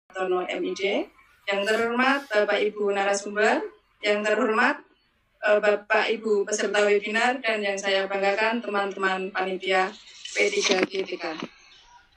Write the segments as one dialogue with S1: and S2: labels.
S1: Tono MID, yang terhormat Bapak Ibu narasumber, yang terhormat Bapak Ibu peserta webinar, dan yang saya banggakan teman-teman panitia P3GTK.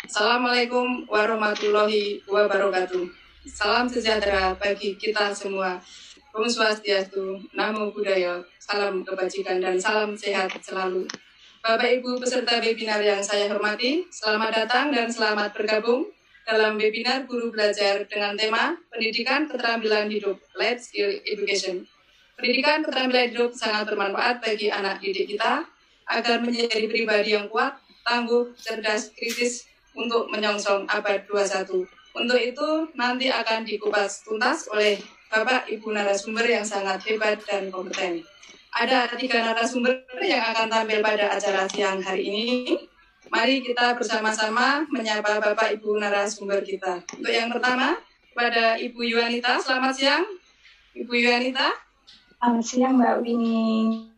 S1: Assalamualaikum warahmatullahi wabarakatuh. Salam sejahtera bagi kita semua. Om Swastiastu, Namo Buddhaya, salam kebajikan dan salam sehat selalu. Bapak Ibu peserta webinar yang saya hormati, selamat datang dan selamat bergabung dalam webinar Guru Belajar dengan tema Pendidikan Keterampilan Hidup, Life Skill Education. Pendidikan keterampilan hidup sangat bermanfaat bagi anak didik kita agar menjadi pribadi yang kuat, tangguh, cerdas, kritis untuk menyongsong abad 21. Untuk itu nanti akan dikupas tuntas oleh Bapak Ibu narasumber yang sangat hebat dan kompeten. Ada 3 narasumber yang akan tampil pada acara siang hari ini. Mari kita bersama-sama menyapa Bapak Ibu narasumber kita. Untuk yang pertama, kepada Ibu Yuanita, selamat siang. Ibu Yuanita.
S2: Selamat siang Mbak Winnie.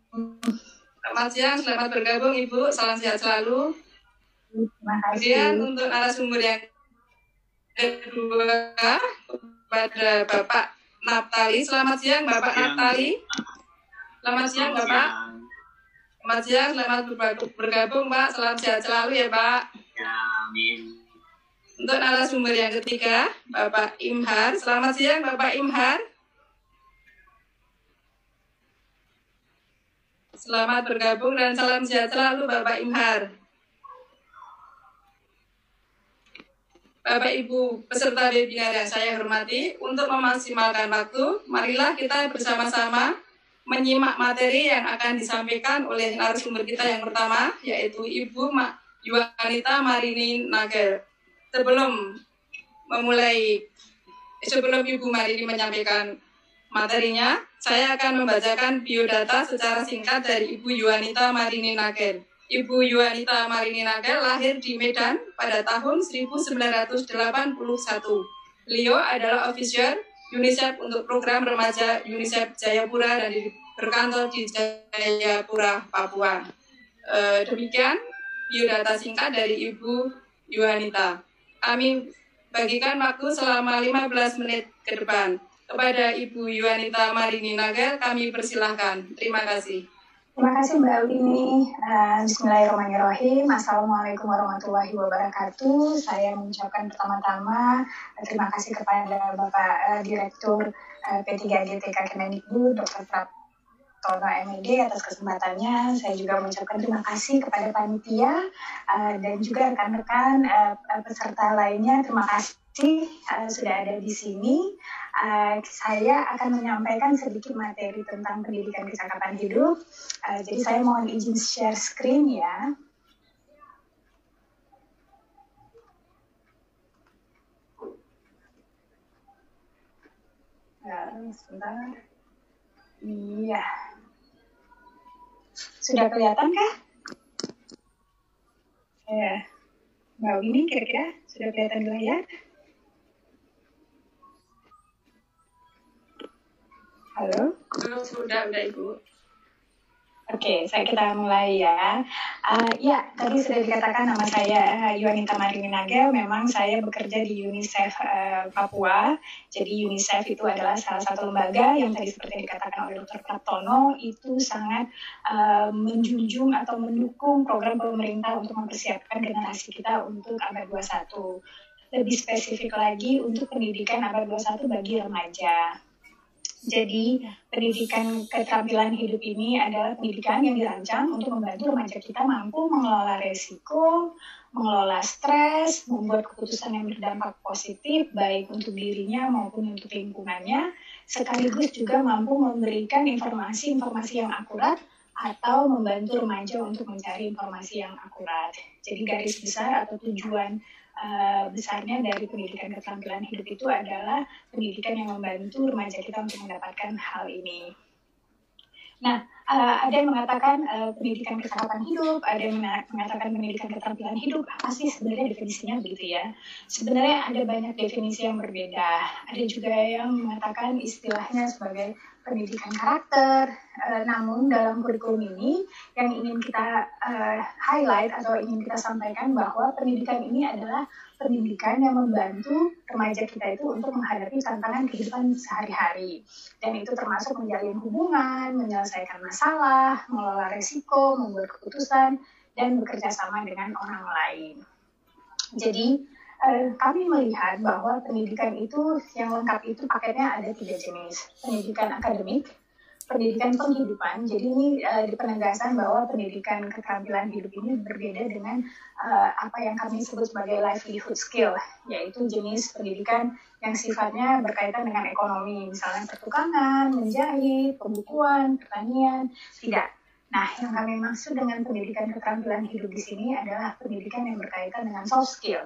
S1: Selamat siang, selamat bergabung Ibu, salam sehat selalu.
S2: Terima kasih.
S1: Kemudian untuk narasumber yang kedua, kepada Bapak Naptali, selamat siang Bapak Naptali. Selamat siang Bapak. Selamat siang, selamat bergabung Pak, salam sehat selalu ya Pak.
S3: Ya, amin.
S1: Untuk narasumber yang ketiga, Bapak Imhar, selamat siang Bapak Imhar. Selamat bergabung dan salam sehat selalu Bapak Imhar. Bapak Ibu peserta webinar yang saya hormati, untuk memaksimalkan waktu, marilah kita bersama-sama menyimak materi yang akan disampaikan oleh narasumber kita yang pertama, yaitu Ibu Yuanita Marini Nagel. Sebelum Ibu Marini menyampaikan materinya, saya akan membacakan biodata secara singkat dari Ibu Yuanita Marini Nagel. Ibu Yuanita Marini Nagel lahir di Medan pada tahun 1981. Beliau adalah ofisier UNICEF untuk program remaja UNICEF Jayapura dan berkantor di Jayapura, Papua. Demikian biodata singkat dari Ibu Yuanita. Kami bagikan waktu selama 15 menit ke depan. Kepada Ibu Yuanita Marini Nagel, kami persilahkan. Terima kasih.
S2: Terima kasih Mbak Winnie. Bismillahirrahmanirrahim. Assalamualaikum warahmatullahi wabarakatuh. Saya mengucapkan pertama-tama terima kasih kepada Bapak Direktur P3GTK Kemendikbud, Dr. Praptono MID atas kesempatannya. Saya juga mengucapkan terima kasih kepada panitia dan juga rekan-rekan peserta lainnya. Terima kasih sudah ada di sini. Saya akan menyampaikan sedikit materi tentang pendidikan kecakapan hidup. Jadi saya mohon izin share screen ya. Sebentar. Iya. Sudah kelihatan kah? Mbak Winnie kira-kira sudah kelihatan di layar? Halo?
S1: Sudah Ibu.
S2: Oke, kita mulai ya. Ya, tadi sudah dikatakan nama saya Yuanita Marini Nagel. Memang saya bekerja di UNICEF Papua. Jadi UNICEF itu adalah salah satu lembaga yang tadi seperti dikatakan oleh Dr. Praptono itu sangat menjunjung atau mendukung program pemerintah untuk mempersiapkan generasi kita untuk abad 21. Lebih spesifik lagi untuk pendidikan abad 21 bagi remaja. Jadi pendidikan keterampilan hidup ini adalah pendidikan yang dirancang untuk membantu remaja kita mampu mengelola resiko, mengelola stres, membuat keputusan yang berdampak positif baik untuk dirinya maupun untuk lingkungannya, sekaligus juga mampu memberikan informasi-informasi yang akurat atau membantu remaja untuk mencari informasi yang akurat. Jadi garis besar atau tujuan besarnya dari pendidikan keterampilan hidup itu adalah pendidikan yang membantu remaja kita untuk mendapatkan hal ini. Nah, ada yang mengatakan pendidikan kecakapan hidup, ada yang mengatakan pendidikan keterampilan hidup. Apa sih sebenarnya definisinya begitu ya? Sebenarnya ada banyak definisi yang berbeda. Ada juga yang mengatakan istilahnya sebagai pendidikan karakter. Namun dalam kurikulum ini yang ingin kita highlight atau ingin kita sampaikan bahwa pendidikan ini adalah pendidikan yang membantu remaja kita itu untuk menghadapi tantangan kehidupan sehari-hari. Dan itu termasuk menjalin hubungan, menyelesaikan masalah, mengelola risiko, membuat keputusan, dan bekerja sama dengan orang lain. Jadi, kami melihat bahwa pendidikan itu yang lengkap itu paketnya ada 3 jenis. Pendidikan akademik, pendidikan penghidupan. Jadi ini di penegasan bahwa pendidikan keterampilan hidup ini berbeda dengan apa yang kami sebut sebagai livelihood skill, yaitu jenis pendidikan yang sifatnya berkaitan dengan ekonomi, misalnya pertukangan, menjahit, pembukuan, pertanian, tidak. Nah, yang kami maksud dengan pendidikan keterampilan hidup di sini adalah pendidikan yang berkaitan dengan soft skill.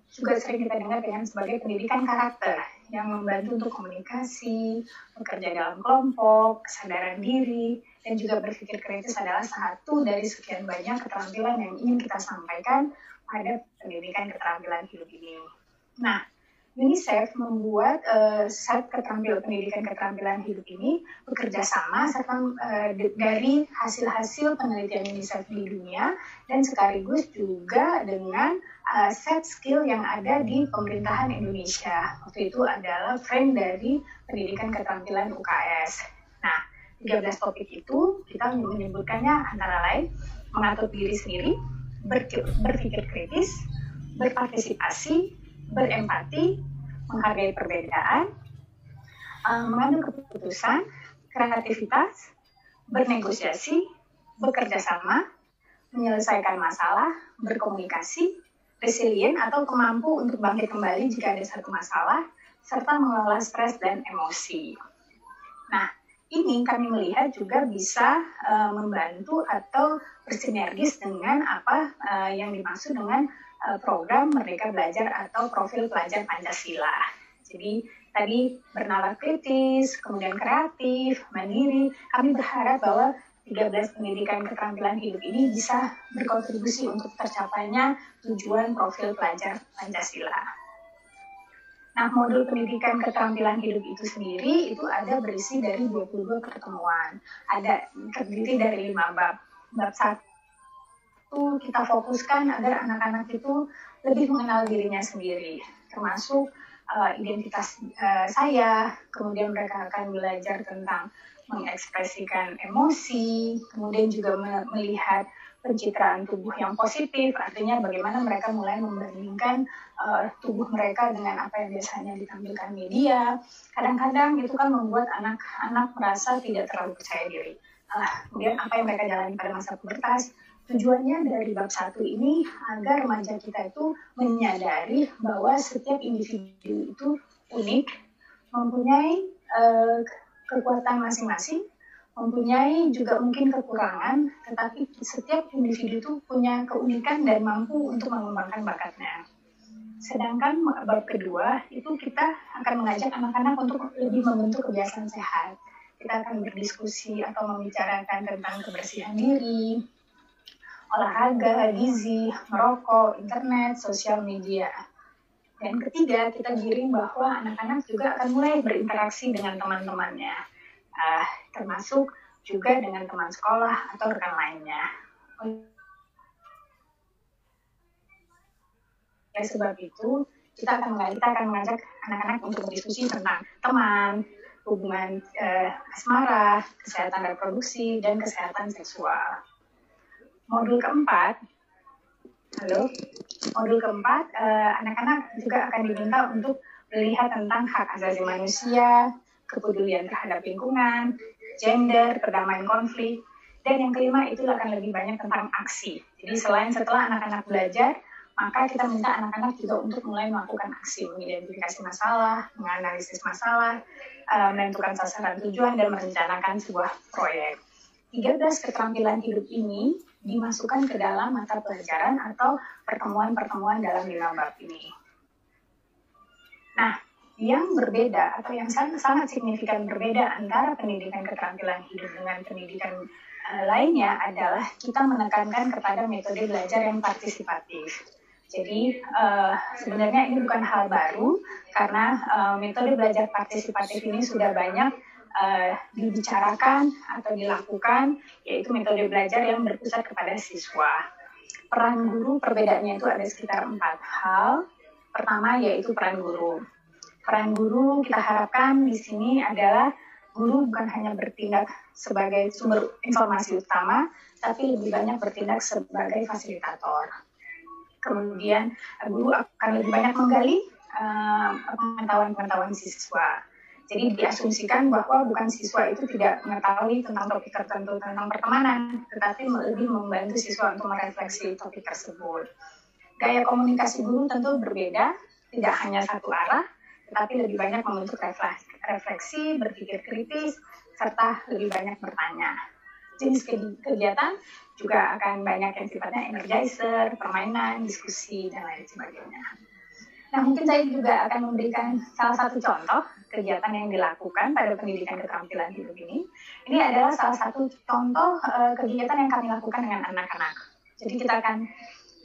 S2: Juga sering kita dengar dengan sebagai pendidikan karakter yang membantu untuk komunikasi, bekerja dalam kelompok, kesadaran diri, dan juga berpikir kritis adalah satu dari sekian banyak keterampilan yang ingin kita sampaikan pada pendidikan keterampilan hidup ini. Nah, UNICEF membuat set pendidikan keterampilan hidup ini bekerja sama serta dari hasil-hasil penelitian UNICEF di dunia dan sekaligus juga dengan set skill yang ada di pemerintahan Indonesia. Waktu itu adalah frame dari pendidikan keterampilan UKS. Nah, 13 topik itu kita menyebutkannya antara lain mengatur diri sendiri, berpikir kritis, berpartisipasi, berempati, menghargai perbedaan, mengambil keputusan, kreativitas, bernegosiasi, bekerja sama, menyelesaikan masalah, berkomunikasi, resilient atau kemampu untuk bangkit kembali jika ada satu masalah, serta mengelola stres dan emosi. Nah, ini kami melihat juga bisa membantu atau bersinergis dengan apa yang dimaksud dengan program Merdeka Belajar atau profil pelajar Pancasila. Jadi tadi bernalar kritis, kemudian kreatif, mandiri. Kami berharap bahwa 13 pendidikan keterampilan hidup ini bisa berkontribusi untuk tercapainya tujuan profil pelajar Pancasila. Nah, modul pendidikan keterampilan hidup itu sendiri itu ada berisi dari 22 pertemuan. Terdiri dari 5 bab. Bab 1 kita fokuskan agar anak-anak itu lebih mengenal dirinya sendiri, termasuk identitas saya, kemudian mereka akan belajar tentang mengekspresikan emosi, kemudian juga melihat pencitraan tubuh yang positif, artinya bagaimana mereka mulai membandingkan tubuh mereka dengan apa yang biasanya ditampilkan media. Kadang-kadang itu kan membuat anak-anak merasa tidak terlalu percaya diri. Kemudian apa yang mereka jalani pada masa pubertas, tujuannya dari bab 1 ini agar remaja kita itu menyadari bahwa setiap individu itu unik, mempunyai kekuatan masing-masing, mempunyai juga mungkin kekurangan, tetapi setiap individu itu punya keunikan dan mampu untuk mengembangkan bakatnya. Sedangkan bab kedua itu kita akan mengajak anak-anak untuk lebih membentuk kebiasaan sehat. Kita akan berdiskusi atau membicarakan tentang kebersihan diri, olahraga, gizi, merokok, internet, sosial media. Dan ketiga, kita giring bahwa anak-anak juga akan mulai berinteraksi dengan teman-temannya, termasuk juga dengan teman sekolah atau rekan lainnya. Oleh sebab itu, kita akan mengajak anak-anak untuk berdiskusi tentang teman, hubungan asmara, kesehatan reproduksi, dan kesehatan seksual. Modul keempat, anak-anak juga akan diminta untuk melihat tentang hak asasi manusia, kepedulian terhadap lingkungan, gender, perdamaian konflik, dan yang kelima itu akan lebih banyak tentang aksi. Jadi setelah anak-anak belajar, maka kita minta anak-anak juga untuk mulai melakukan aksi, mengidentifikasi masalah, menganalisis masalah, menentukan sasaran tujuan, dan merencanakan sebuah proyek. 13 keterampilan hidup ini dimasukkan ke dalam mata pelajaran atau pertemuan-pertemuan dalam 5 bab ini. Nah, yang berbeda atau yang sangat signifikan berbeda antara pendidikan keterampilan hidup dengan pendidikan lainnya adalah kita menekankan kepada metode belajar yang partisipatif. Jadi sebenarnya ini bukan hal baru karena metode belajar partisipatif ini sudah banyak dibicarakan atau dilakukan, yaitu metode belajar yang berpusat kepada siswa. Peran guru perbedaannya itu ada sekitar 4 hal. Pertama yaitu peran guru. Peran guru kita harapkan di sini adalah guru bukan hanya bertindak sebagai sumber informasi utama, tapi lebih banyak bertindak sebagai fasilitator. Kemudian guru akan lebih banyak menggali pengetahuan-pengetahuan siswa. Jadi diasumsikan bahwa bukan siswa itu tidak mengetahui tentang topik tertentu tentang pertemanan, tetapi lebih membantu siswa untuk merefleksi topik tersebut. Gaya komunikasi guru tentu berbeda, tidak hanya satu arah, tetapi lebih banyak membentuk refleksi, berpikir kritis, serta lebih banyak bertanya. Jenis kegiatan juga akan banyak yang sifatnya energizer, permainan, diskusi, dan lain sebagainya. Nah, mungkin saya juga akan memberikan salah satu contoh kegiatan yang dilakukan pada pendidikan keterampilan hidup ini. Ini adalah salah satu contoh kegiatan yang kami lakukan dengan anak-anak. Jadi kita akan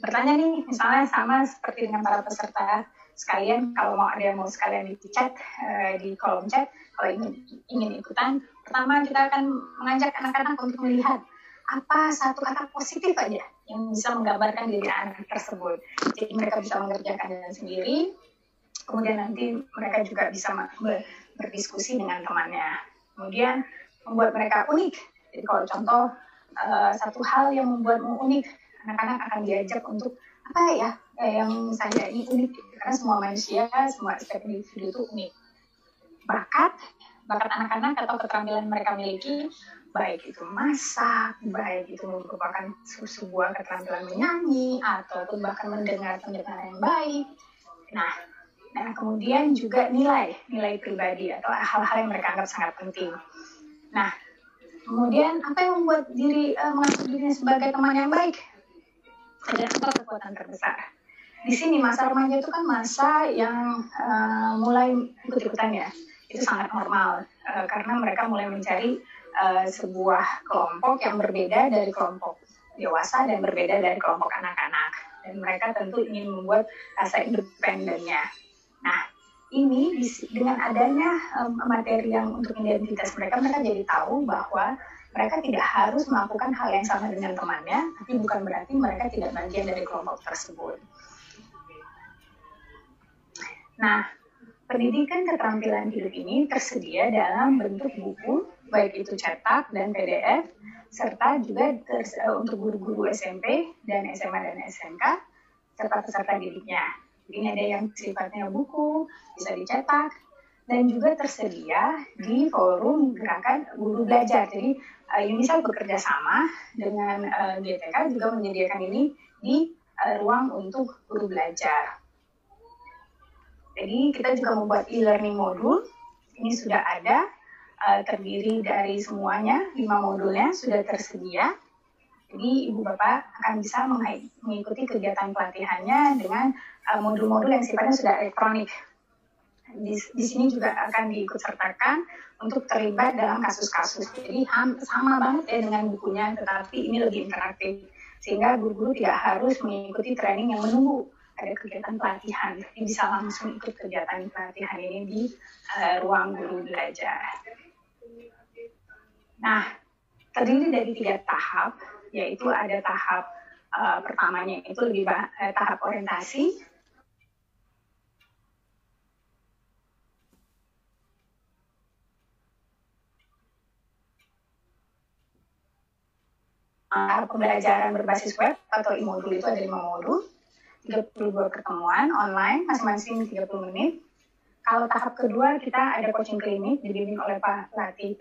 S2: bertanya nih, misalnya sama seperti dengan para peserta sekalian, kalau mau ada yang mau sekalian di chat, di kolom chat, kalau ingin ikutan, pertama kita akan mengajak anak-anak untuk melihat apa satu kata positif aja yang bisa menggambarkan diri anak tersebut. Jadi mereka bisa mengerjakannya sendiri, kemudian nanti mereka juga bisa berdiskusi dengan temannya. Kemudian membuat mereka unik. Jadi kalau contoh satu hal yang membuatmu unik, anak-anak akan diajak untuk apa ya yang saya ini unik, karena semua manusia, semua setiap individu itu unik. Bakat anak-anak atau keterampilan mereka miliki, baik itu masak, baik itu merupakan sebuah keterampilan menyanyi, ataupun bahkan mendengar pendengaran yang baik. Nah, kemudian juga nilai pribadi atau hal-hal yang mereka anggap sangat penting. Nah, kemudian apa yang membuat mengatur dirinya sebagai teman yang baik? Dan apa kekuatan terbesar? Di sini masa remaja itu kan masa yang mulai ikut-ikutan ya. Itu sangat normal karena mereka mulai mencari sebuah kelompok yang berbeda dari kelompok dewasa dan berbeda dari kelompok anak-anak. Dan mereka tentu ingin membuat rasa independennya. Nah, ini dengan adanya materi yang untuk identitas mereka jadi tahu bahwa mereka tidak harus melakukan hal yang sama dengan temannya, tapi bukan berarti mereka tidak bagian dari kelompok tersebut. Nah, pendidikan keterampilan hidup ini tersedia dalam bentuk buku, baik itu cetak dan PDF, serta juga untuk guru-guru SMP dan SMA dan SMK, serta peserta didiknya. Jadi ada yang sifatnya buku, bisa dicetak, dan juga tersedia di forum gerakan guru belajar. Jadi UNICEF bekerja sama dengan GTK juga menyediakan ini di ruang untuk guru belajar. Jadi kita juga membuat e-learning modul, ini sudah ada, terdiri dari semuanya, 5 modulnya sudah tersedia. Jadi Ibu Bapak akan bisa mengikuti kegiatan pelatihannya dengan modul-modul yang sifatnya sudah elektronik. Di sini juga akan diikutsertakan untuk terlibat dalam kasus-kasus. Jadi sama banget ya dengan bukunya, tetapi ini lebih interaktif. Sehingga guru-guru tidak harus mengikuti training yang menunggu ada kegiatan pelatihan. Jadi bisa langsung ikut kegiatan pelatihan ini di ruang guru belajar. Nah, terdiri dari 3 tahap, yaitu ada tahap pertamanya itu tahap orientasi. Pembelajaran berbasis web atau e-modul itu ada 5 modul, 32 pertemuan online, masing-masing 30 menit. Kalau tahap kedua kita ada coaching klinik dibimbing oleh Pak Pelatih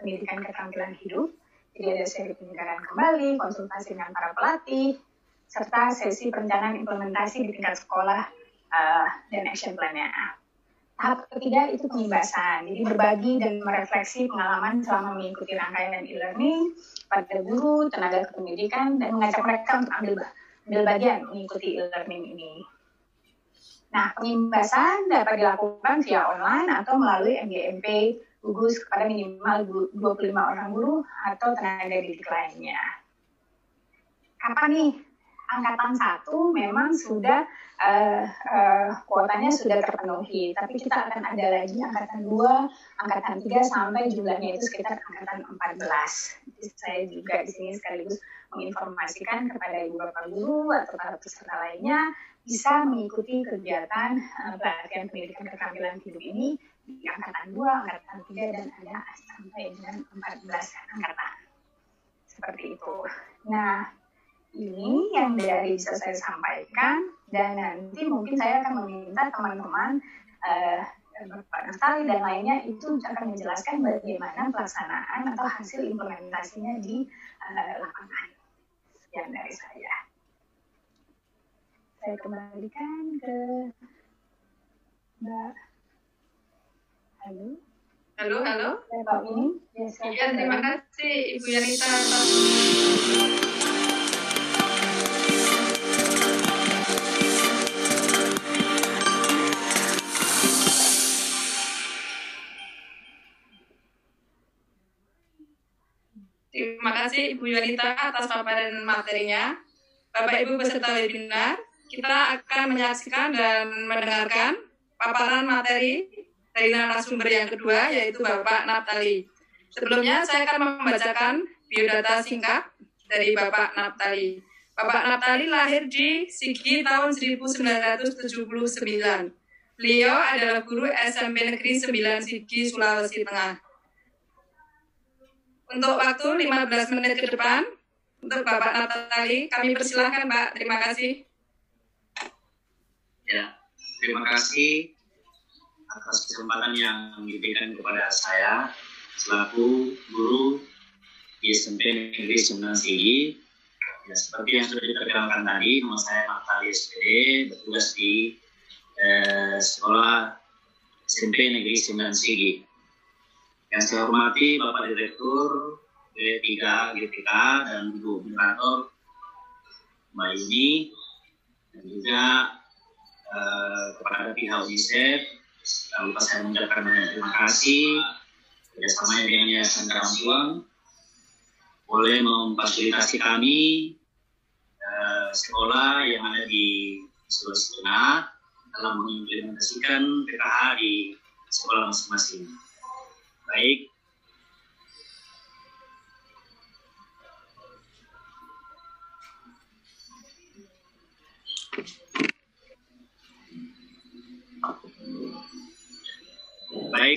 S2: Pendidikan Keterampilan Hidup. Jadi ada sesi penyegaran kembali, konsultasi dengan para pelatih, serta sesi perencanaan implementasi di tingkat sekolah dan action plan-nya. Tahap ketiga itu pengimbasan, jadi berbagi dan merefleksi pengalaman selama mengikuti rangkaian e-learning pada guru, tenaga kependidikan, dan mengajak mereka untuk ambil bagian mengikuti e-learning ini. Nah, pengimbasan dapat dilakukan via online atau melalui MGMP gugus kepada minimal 25 orang guru atau tenaga didik lainnya. Kapan nih angkatan 1 memang sudah kuotanya sudah terpenuhi, tapi kita akan ada lagi angkatan 2, angkatan 3 sampai jumlahnya itu sekitar angkatan 14. Jadi saya juga di sini sekaligus menginformasikan kepada ibu bapak guru atau para peserta lainnya bisa mengikuti kegiatan pelatihan pendidikan keterampilan hidup ini di angkatan 2, angkatan 3, dan ada sampai dengan 14 angkatan. Seperti itu. Nah, ini yang dari bisa saya sampaikan, dan nanti mungkin saya akan meminta teman-teman Bapak Naftali dan lainnya itu akan menjelaskan bagaimana pelaksanaan atau hasil implementasinya di lapangan. Sekian dari saya. Saya kembalikan ke Mbak. Halo.
S1: Halo.
S2: Pak ini.
S1: Ya, terima kasih Ibu Yanita. Terima kasih Ibu Yanita atas paparan materinya. Bapak Ibu peserta webinar, kita akan menyaksikan dan mendengarkan paparan materi dari narasumber yang kedua, yaitu Bapak Naftali. Sebelumnya saya akan membacakan biodata singkat dari Bapak Naftali. Bapak Naftali lahir di Sigi tahun 1979. Beliau adalah guru SMP Negeri 9 Sigi, Sulawesi Tengah. Untuk waktu 15 menit ke depan, untuk Bapak Naftali, kami persilahkan Pak. Terima kasih.
S3: Ya, terima kasih atas kesempatan yang diberikan kepada saya selaku guru di SMP Negeri 9 Sigi. Ya, seperti yang sudah diperkenalkan tadi, nama saya Naftali SPD, bertugas di sekolah SMP Negeri 9 Sigi. Yang saya hormati Bapak Direktur D3 GTK dan Ibu Moderator Mbak Yuni, dan juga kepada pihak UNICEF. Tak lupa saya mengucapkan terima kasih kerjasamanya dengan Yayasan Karampuang boleh memfasilitasi kami sekolah yang ada di Sulawesi Tengah dalam mengimplementasikan PKH di sekolah masing-masing. Baik,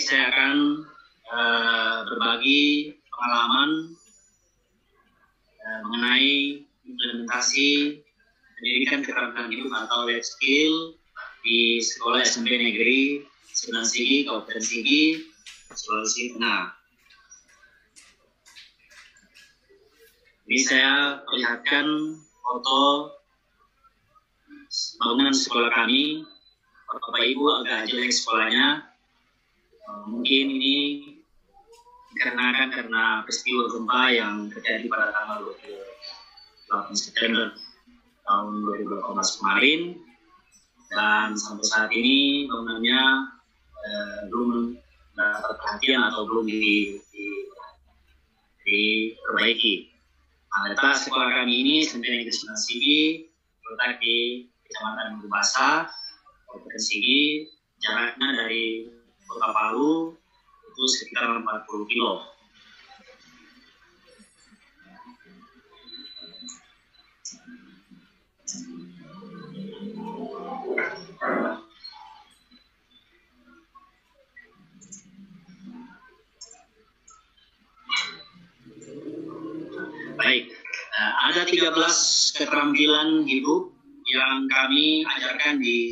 S3: saya akan berbagi pengalaman mengenai implementasi pendidikan keterampilan hidup atau life skill di sekolah SMP Negeri 9 Sigi, Kabupaten Sigi, Sulawesi Tengah. Ini saya perlihatkan foto bangunan sekolah kami. Bapak Ibu agak jelek sekolahnya. Mungkin ini dikarenakan karena peristiwa gempa yang terjadi pada tanggal 28 September tahun 2018 kemarin, dan sampai saat ini bangunannya belum dapat perhatian atau belum diperbaiki. Letak sekolah kami ini SMP Negeri 9 Sigi terletak di Kecamatan Gubasa, Kabupaten Sigi. Jaraknya dari Kota Palu itu sekitar 40 kilo. Baik, ada 13 keterampilan hidup yang kami ajarkan di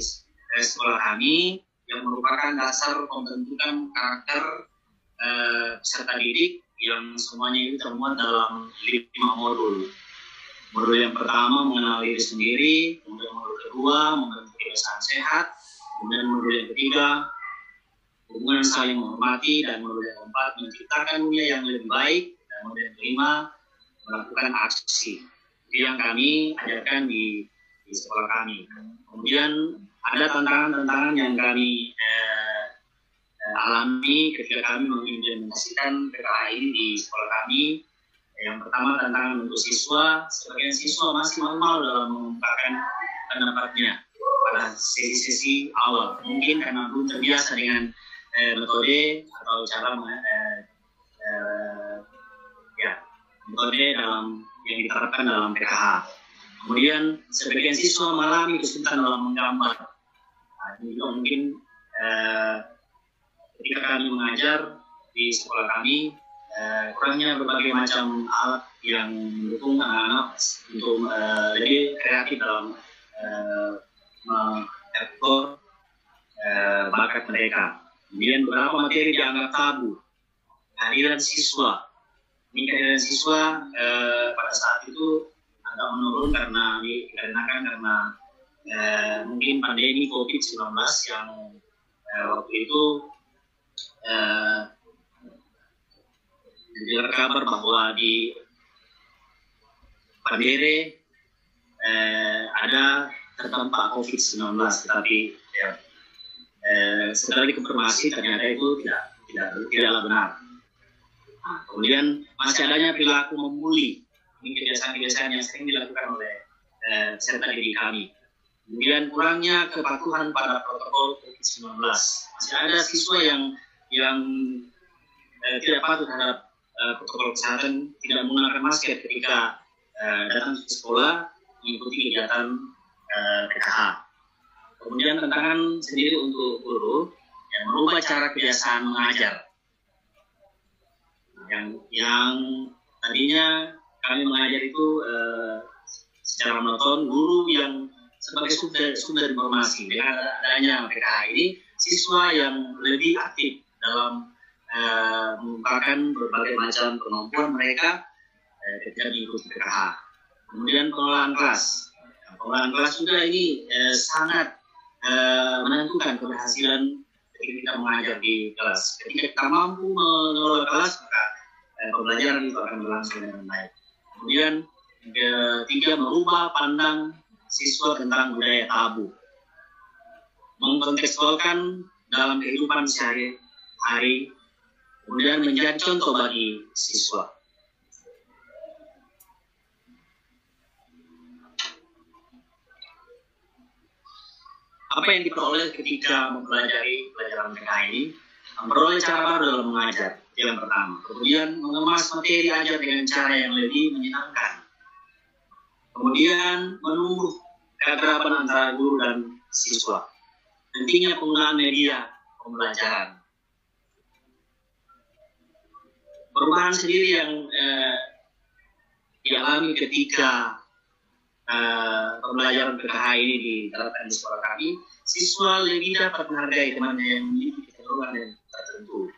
S3: sekolah kami, yang merupakan dasar pembentukan karakter peserta didik yang semuanya itu termuat dalam 5 modul. Modul yang pertama mengenal diri sendiri, kemudian modul kedua membentuk kebiasaan sehat, kemudian modul yang ketiga hubungan saling menghormati, dan modul yang keempat menciptakan dunia yang lebih baik, dan modul yang kelima melakukan aksi. Itu yang kami ajarkan di sekolah kami. Kemudian ada tantangan-tantangan yang kami alami ketika kami mengimplementasikan PKH ini di sekolah kami, Yang pertama, tantangan untuk siswa. Sebagian siswa masih malu dalam mengungkapkan pendapatnya pada sesi-sesi awal. Mungkin karena belum terbiasa dengan metode atau cara metode dalam yang diterapkan dalam PKH. Kemudian sebagian siswa mengalami kesulitan dalam menggambar. Nah, ini juga mungkin ketika kami mengajar di sekolah kami, kurangnya berbagai macam alat yang mendukung anak-anak untuk lebih kreatif dalam mengeksplor bakat mereka. Kemudian beberapa materi dianggap tabu. Kehadiran siswa. Ini kehadiran siswa pada saat itu agak menurun karena mungkin pandemi COVID-19 yang waktu itu dengar kabar bahwa di Pandere ada terdampak COVID-19, tetapi setelah dikonfirmasi ternyata itu tidaklah benar. Nah, kemudian masih adanya perilaku membuli, ini kebiasaan-kebiasaan yang sering dilakukan oleh peserta didik kami. Kemudian kurangnya kepatuhan pada protokol COVID-19. Masih ada siswa yang tidak patuh terhadap protokol kesehatan, tidak menggunakan masker ketika datang ke sekolah mengikuti kegiatan PKH. Kemudian tantangan sendiri untuk guru yang merubah cara kebiasaan mengajar. Yang tadinya kami mengajar itu secara monoton, guru yang sebagai sumber informasi. Dengan adanya PKH ini, siswa yang lebih aktif dalam mengungkapkan berbagai macam kemampuan mereka ketika mengikuti PKH. Kemudian pengelolaan kelas. Pengelolaan kelas juga ini sangat menentukan keberhasilan ketika kita mengajar di kelas. Ketika kita mampu mengelola kelas, maka pembelajaran itu akan berlangsung dengan baik. Kemudian ketiga, merubah pandang siswa tentang budaya tabu. Mengkontekstualkan dalam kehidupan sehari-hari, kemudian menjadi contoh bagi siswa. Apa yang diperoleh ketika mempelajari pelajaran PKH ini? Memperoleh cara baru dalam mengajar, yang pertama. Kemudian mengemas materi ajar dengan cara yang lebih menyenangkan. Kemudian menumbuh keakraban antara guru dan siswa. Pentingnya penggunaan media pembelajaran. Perubahan sendiri yang dialami ketika pembelajaran PKH ini diterapkan di sekolah kami, siswa lebih dapat menghargai temannya yang memiliki kecenderungan yang tertentu.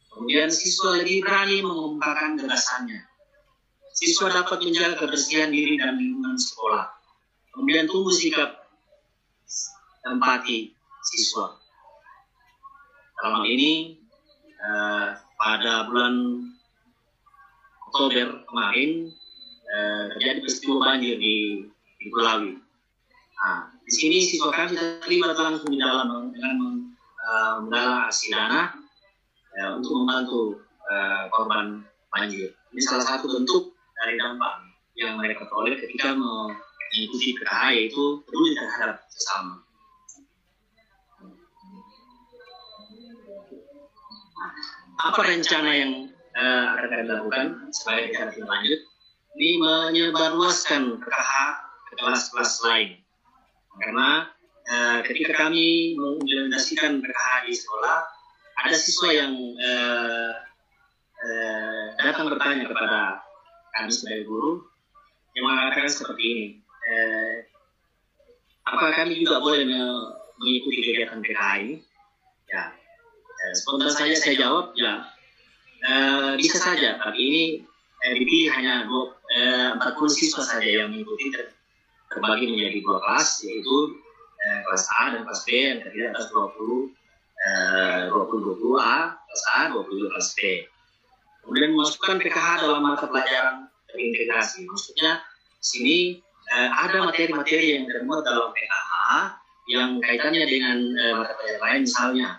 S3: Kemudian siswa lebih berani mengungkapkan gagasannya. Siswa dapat menjaga kebersihan diri dan lingkungan sekolah. Kemudian tumbuh sikap empati siswa. Dalam ini pada bulan Oktober kemarin terjadi peristiwa banjir di Bulawi. Nah, di sini siswa kami terlibat langsung di dalam dengan menggalang aksi dana untuk membantu korban banjir. Ini salah satu bentuk dari dampak yang mereka peroleh ketika mengikuti PKH, yaitu peduli terhadap sesama. Apa rencana yang akan kami lakukan sebagai cara lanjut? Ini menyebarluaskan PKH ke kelas-kelas lain. Karena ketika kami mengimplementasikan PKH di sekolah, ada siswa yang datang bertanya kepada kami sebagai guru yang mengatakan seperti ini. Apakah kami juga boleh mengikuti kegiatan PKH ini? Ya, spontan saja saya jawab, ya bisa saja, tapi ini dipilih hanya 40 siswa saja yang mengikuti, terbagi menjadi 2 kelas, yaitu kelas A dan kelas B, yang terdiri atas 20 A, kelas A, 22 kelas B. Kemudian memasukkan PKH dalam mata pelajaran terintegrasi. Maksudnya di sini ada materi-materi yang termuat dalam PKH yang kaitannya dengan mata pelajaran lain, misalnya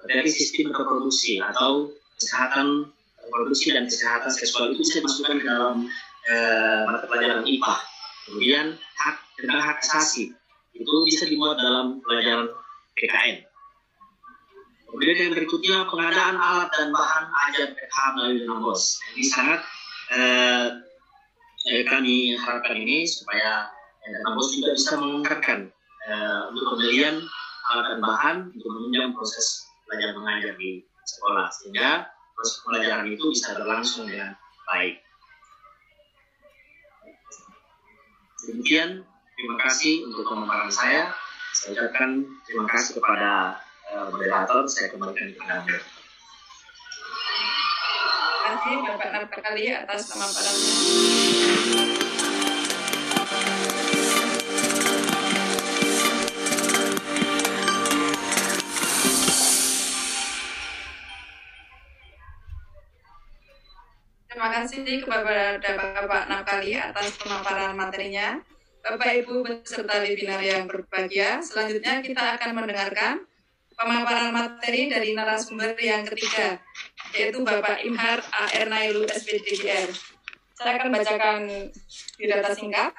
S3: dari sistem reproduksi atau kesehatan reproduksi dan kesehatan seksual itu bisa dimasukkan ke dalam mata pelajaran IPA. Kemudian tentang hak asasi itu bisa dimuat dalam pelajaran PKN. Kemudian yang berikutnya pengadaan alat dan bahan ajar PKH melalui Nambos. Ini sangat kami harapkan ini supaya Nambos juga bisa menganggarkan untuk pembelian alat dan bahan untuk menunjang proses belajar mengajar di sekolah sehingga proses pelajaran itu bisa berlangsung dengan baik. Demikian, terima kasih untuk pemaparan saya. Saya ucapkan terima kasih kepada moderator. Saya kembalikan kepada Anda.
S1: Terima kasih Bapak Napakali atas pemaparannya. Terima kasih kepada Bapak Napakali atas pemaparan materinya. Bapak Ibu peserta webinar yang berbahagia, selanjutnya kita akan mendengarkan pemaparan materi dari narasumber yang ketiga, yaitu Bapak Imhar AR Nailu SPDGR. Saya akan bacakan biodata singkat.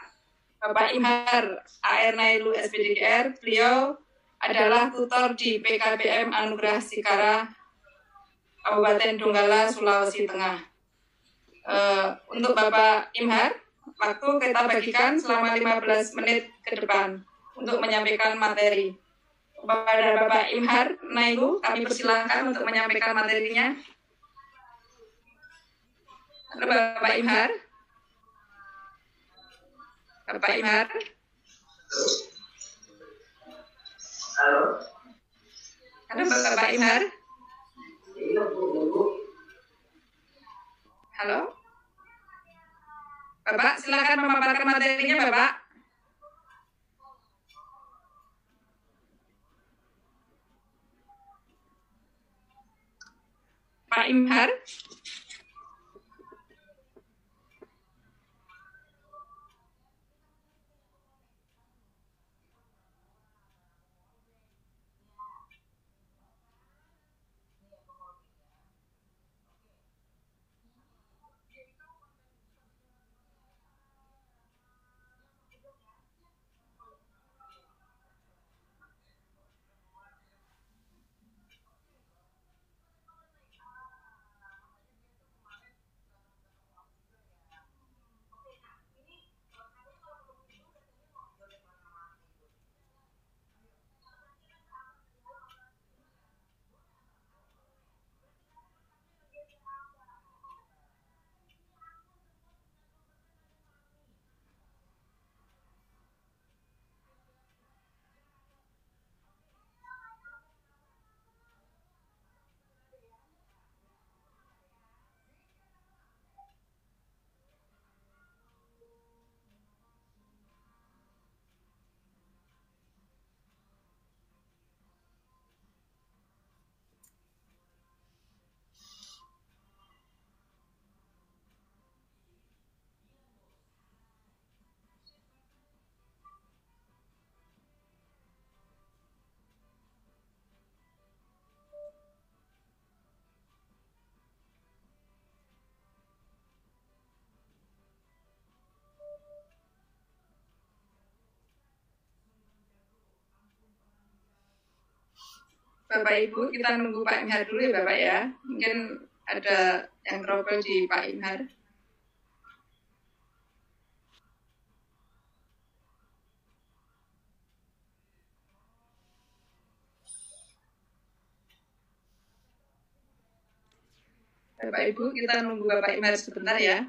S1: Bapak Imhar AR Nailu SPDGR, beliau adalah tutor di PKBM Anugerah Sikara, Kabupaten Donggala, Sulawesi Tengah. Untuk Bapak Imhar, waktu kita bagikan selama 15 menit ke depan untuk menyampaikan materi. Kepada Bapak Imhar Nailu, kami persilahkan untuk menyampaikan materinya. Halo Bapak Imhar. Bapak Imhar.
S3: Halo.
S1: Halo Bapak Imhar. Halo. Bapak, silakan memaparkan materinya, Bapak. Pak Imhar. Bapak Ibu, kita nunggu Pak Imhar dulu ya Bapak ya. Mungkin ada yang trouble di Pak Imhar. Bapak Ibu, kita nunggu Bapak Imhar sebentar ya.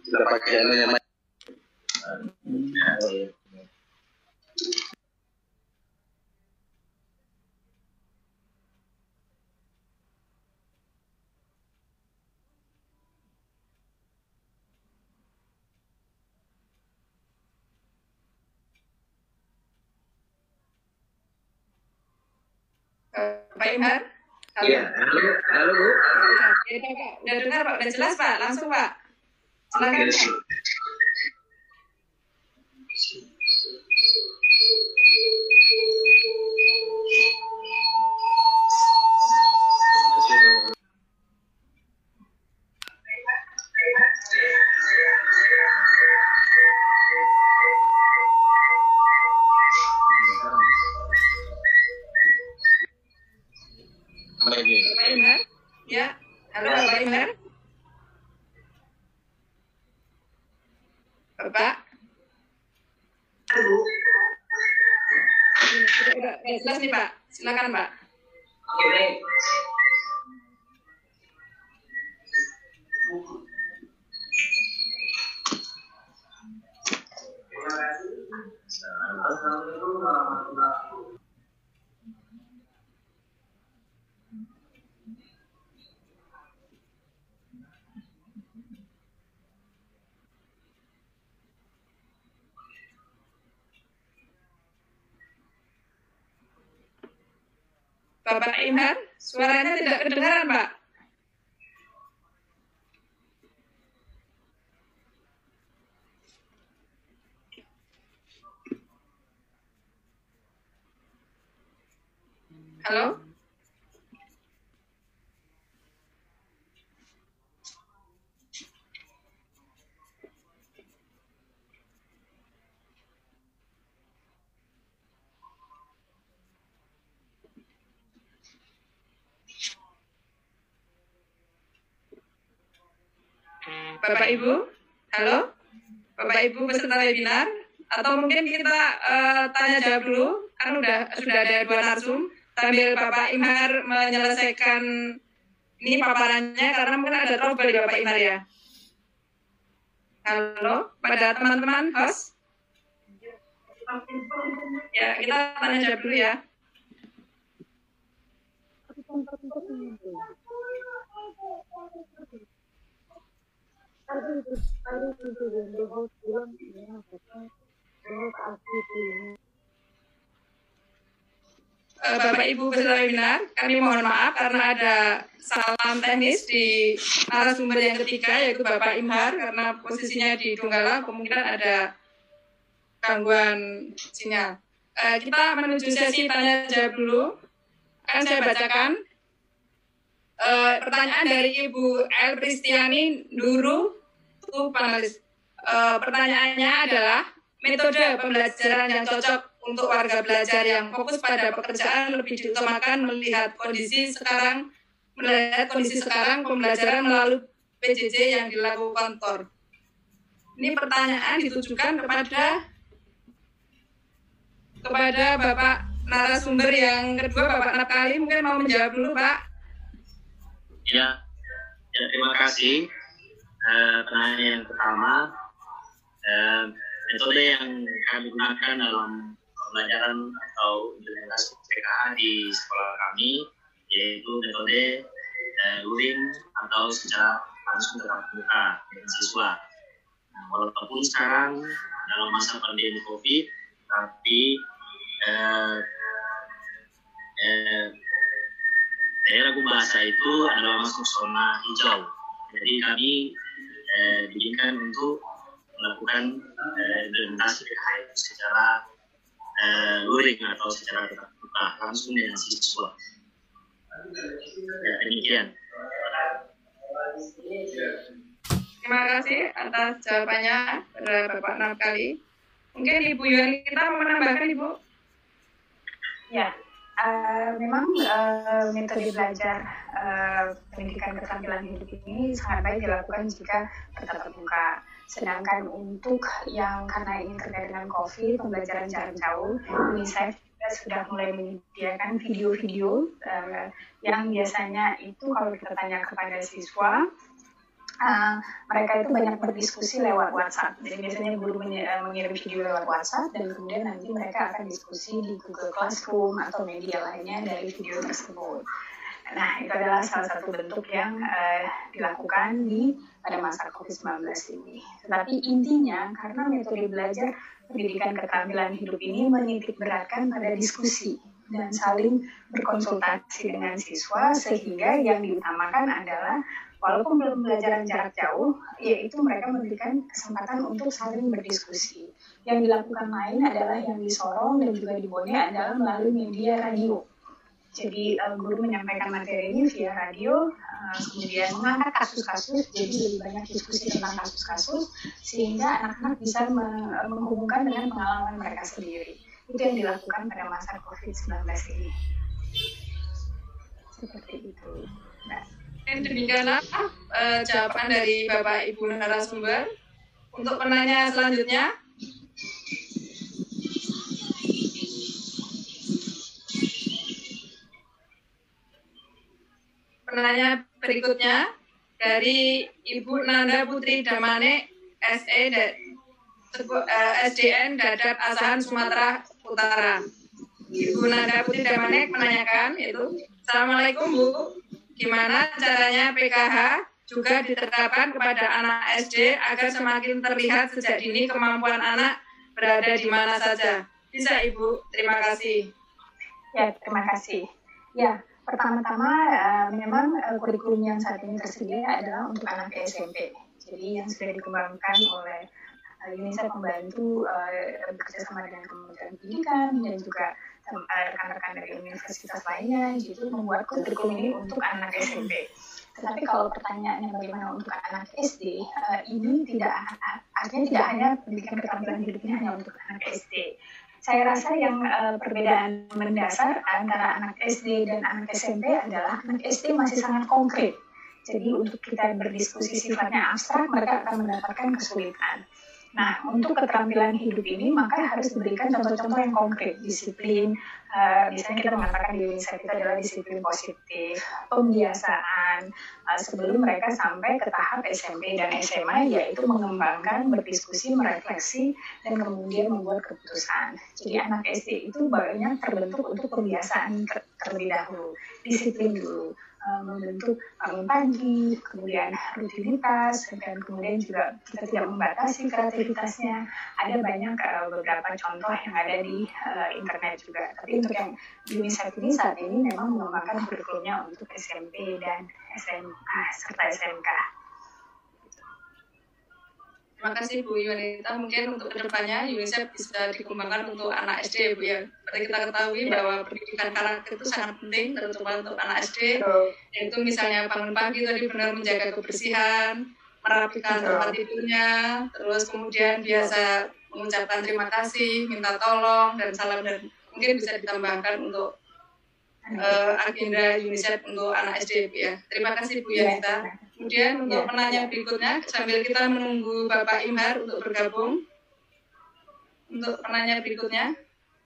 S3: Kita pakai yang
S1: Pak Imhar? Halo.
S4: Iya, halo Bu.
S1: Ya, Pak. Udah dengar Pak, udah jelas Pak, langsung Pak. Silakan Pak. Pak Imhar? Ya, halo Pak Imhar? Bapak? Udah jelas nih Pak, silakan Pak.
S4: Oke.
S1: Bapak Imhar, suaranya tidak kedengaran Pak. Halo? Bapak Ibu, halo? Bapak Ibu peserta webinar, atau mungkin kita tanya jawab dulu, kan sudah ada 2 narsum, sambil Bapak Imhar menyelesaikan ini paparannya, karena mungkin ada trouble di Bapak Imhar ya. Halo, pada teman-teman host? Ya, kita tanya jawab dulu ya. Bapak Ibu peserta webinar, kami mohon maaf karena ada kesalahan teknis di narasumber yang ketiga, yaitu Bapak Imhar, karena posisinya di Donggala, kemungkinan ada gangguan sinyal. Kita menuju sesi tanya jawab dulu. Akan saya bacakan pertanyaan dari Ibu El Pristiani Nuru, panelis. Pertanyaannya adalah, metode pembelajaran yang cocok untuk warga belajar yang fokus pada pekerjaan lebih diutamakan melihat kondisi sekarang pembelajaran melalui PJJ yang dilakukan TOR. Ini pertanyaan ditujukan kepada Bapak narasumber yang kedua, Bapak Napkali, mungkin mau menjawab dulu Pak.
S3: Ya, terima kasih. Pertanyaan yang pertama, metode yang kami gunakan dalam pembelajaran atau implementasi PKH di sekolah kami yaitu metode luring atau secara langsung tatap muka dengan siswa. Nah, walaupun sekarang dalam masa pandemi COVID, tapi daerah Gumbasa itu adalah masuk zona hijau. Jadi kami diizinkan untuk melakukan implementasi PKH itu secara luring atau secara tatap muka langsung dengan siswa. Ya, demikian.
S1: Terima kasih atas jawabannya pada Bapak Napkali. Mungkin Ibu Yuanita mau menambahkan Ibu?
S2: Ya, memang metode belajar pendidikan keterampilan hidup ini sangat baik dilakukan jika bertatap muka. Sedangkan untuk yang karena ini terkait dengan COVID, pembelajaran jarak jauh, UNICEF juga sudah mulai menyediakan video-video yang biasanya itu kalau kita tanya kepada siswa, mereka itu banyak berdiskusi lewat WhatsApp. Jadi biasanya guru mengirim video lewat WhatsApp dan kemudian nanti mereka akan diskusi di Google Classroom atau media lainnya dari video tersebut. Nah, itu adalah salah satu bentuk yang dilakukan pada masa COVID-19 ini. Tetapi intinya, karena metode belajar pendidikan keterampilan hidup ini menitik beratkan pada diskusi. dan saling berkonsultasi dengan siswa, sehingga yang diutamakan adalah walaupun pembelajaran jarak jauh, yaitu mereka memberikan kesempatan untuk saling berdiskusi. Yang dilakukan lain adalah yang di Sorong dan juga di Bone adalah melalui media radio. Jadi guru menyampaikan materinya via radio, kemudian mengangkat kasus-kasus, jadi lebih banyak diskusi tentang kasus-kasus, sehingga anak-anak bisa menghubungkan dengan pengalaman mereka sendiri. Itu yang dilakukan pada masa COVID-19 ini. Seperti itu. Nah.
S1: Demikianlah jawaban dari Bapak Ibu narasumber. Untuk penanya selanjutnya, penanya berikutnya dari Ibu Nanda Putri Damane, SDN Dadap Asahan Sumatera Utara. Ibu Nanda Putri Damane menanyakan itu, Assalamualaikum Bu, gimana caranya PKH juga diterapkan kepada anak SD agar semakin terlihat sejak dini kemampuan anak berada di mana saja? Bisa Ibu? Terima kasih.
S2: Ya, terima kasih. Ya, pertama-tama memang kurikulum yang saat ini tersedia adalah untuk anak SMP. Jadi yang sudah dikembangkan oleh UNICEF membantu bekerjasama dengan Kementerian Pendidikan dan juga rekan-rekan dari universitas lainnya, gitu membuat kurikulum ini untuk anak SMP. Tetapi kalau pertanyaannya bagaimana untuk anak SD, ini artinya tidak hanya pendidikan keterampilan hidupnya hanya untuk anak SD. Saya rasa yang perbedaan mendasar antara anak SD dan anak SMP adalah anak SD masih sangat konkret. Jadi untuk kita berdiskusi sifatnya abstrak, mereka akan mendapatkan kesulitan. Nah, untuk keterampilan hidup ini, maka harus diberikan contoh-contoh yang konkret. Disiplin, misalnya kita mengatakan di UNICEF itu adalah disiplin positif, pembiasaan, sebelum mereka sampai ke tahap SMP dan SMA, yaitu mengembangkan, berdiskusi, merefleksi, dan kemudian membuat keputusan. Jadi anak SD itu banyak terbentuk untuk pembiasaan terlebih dahulu, disiplin dulu. Membentuk bangun pagi, kemudian rutinitas, dan kemudian juga kita tidak membatasi kreativitasnya. Ada banyak beberapa contoh yang ada di internet juga. Tapi untuk yang UNICEF ini saat ini memang mengembangkan kurikulumnya untuk SMP dan SMA serta SMK.
S1: Terima kasih Bu Yunita. Mungkin untuk kedepannya UNICEF bisa dikembangkan untuk anak SD, Bu ya. Seperti kita ketahui bahwa pendidikan karakter itu sangat penting, terutama untuk anak SD. Yaitu misalnya bangun pagi tadi benar menjaga kebersihan, merapikan tempat tidurnya, terus kemudian biasa mengucapkan terima kasih, minta tolong dan salam, dan mungkin bisa ditambahkan untuk agenda UNICEF untuk anak SD, Bu ya. Terima kasih Bu Yunita. Kemudian untuk penanya berikutnya, sambil kita menunggu Bapak Imhar untuk bergabung. Untuk penanya berikutnya,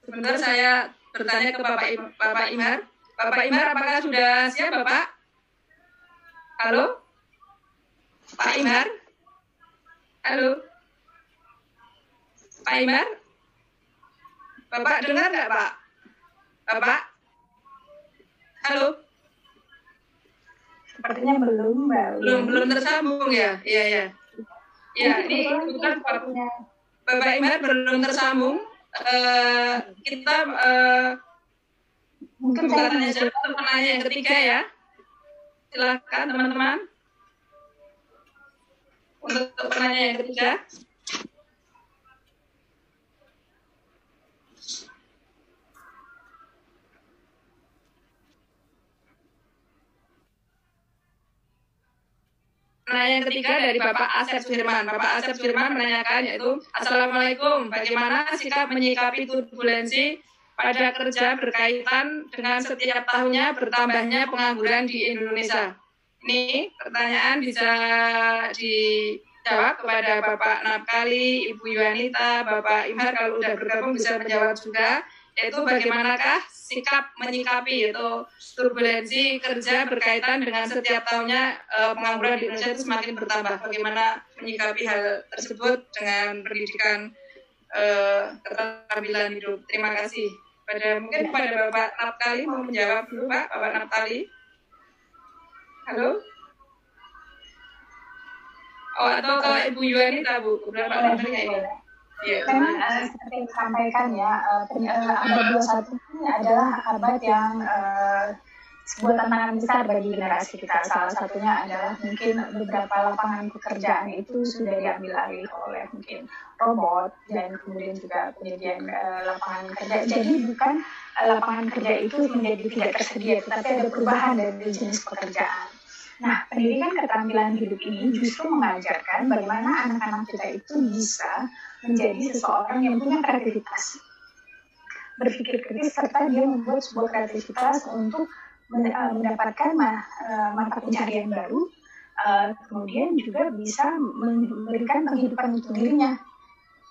S1: sebentar saya bertanya ke Bapak Imhar. Bapak Imhar, apakah sudah siap Bapak? Halo? Pak Imhar? Halo? Pak Imhar? Bapak dengar nggak Pak? Bapak? Halo?
S2: Sepertinya belum, Mbak.
S1: Belum tersambung ya? Iya. Ya, ini bukan Bapak Imhar belum tersambung. Kita
S2: mungkin
S1: buka tanya jawab untuk penanya yang ketiga ya. Silakan teman-teman. Untuk penanya yang ketiga. Pertanyaan yang ketiga dari Bapak Asep Firman. Bapak Asep Firman menanyakan yaitu, Assalamualaikum, bagaimana sikap menyikapi turbulensi pada kerja berkaitan dengan setiap tahunnya bertambahnya pengangguran di Indonesia? Ini pertanyaan bisa dijawab kepada Bapak Napkali, Ibu Yuanita, Bapak Imhar kalau sudah bergabung bisa menjawab juga. Yaitu bagaimanakah sikap menyikapi yaitu turbulensi kerja berkaitan dengan setiap tahunnya pengangguran di Indonesia itu semakin bertambah. Bagaimana menyikapi hal tersebut dengan pendidikan keterampilan hidup. Terima kasih. Mungkin kepada Bapak Napkali mau menjawab dulu Pak, Bapak Napkali. Halo? Oh, atau ke Ibu Yuanita Bu, Bapak Napkali ya. Ya,
S2: Memang seperti yang disampaikan ya, abad 21 ini adalah abad yang sebuah tantangan besar bagi generasi kita. Salah satunya adalah mungkin beberapa lapangan pekerjaan itu sudah diambil alih oleh mungkin robot dan kemudian juga penyediaan lapangan kerja. Jadi bukan lapangan kerja itu menjadi tidak tersedia, tetapi ada perubahan dari jenis pekerjaan. Nah, pendidikan keterampilan hidup ini justru mengajarkan bagaimana anak-anak kita itu bisa menjadi seseorang yang punya kreativitas, berpikir kritis, serta dia membuat sebuah kreativitas untuk mendapatkan mata pencarian baru, kemudian juga bisa memberikan penghidupan untuk dirinya.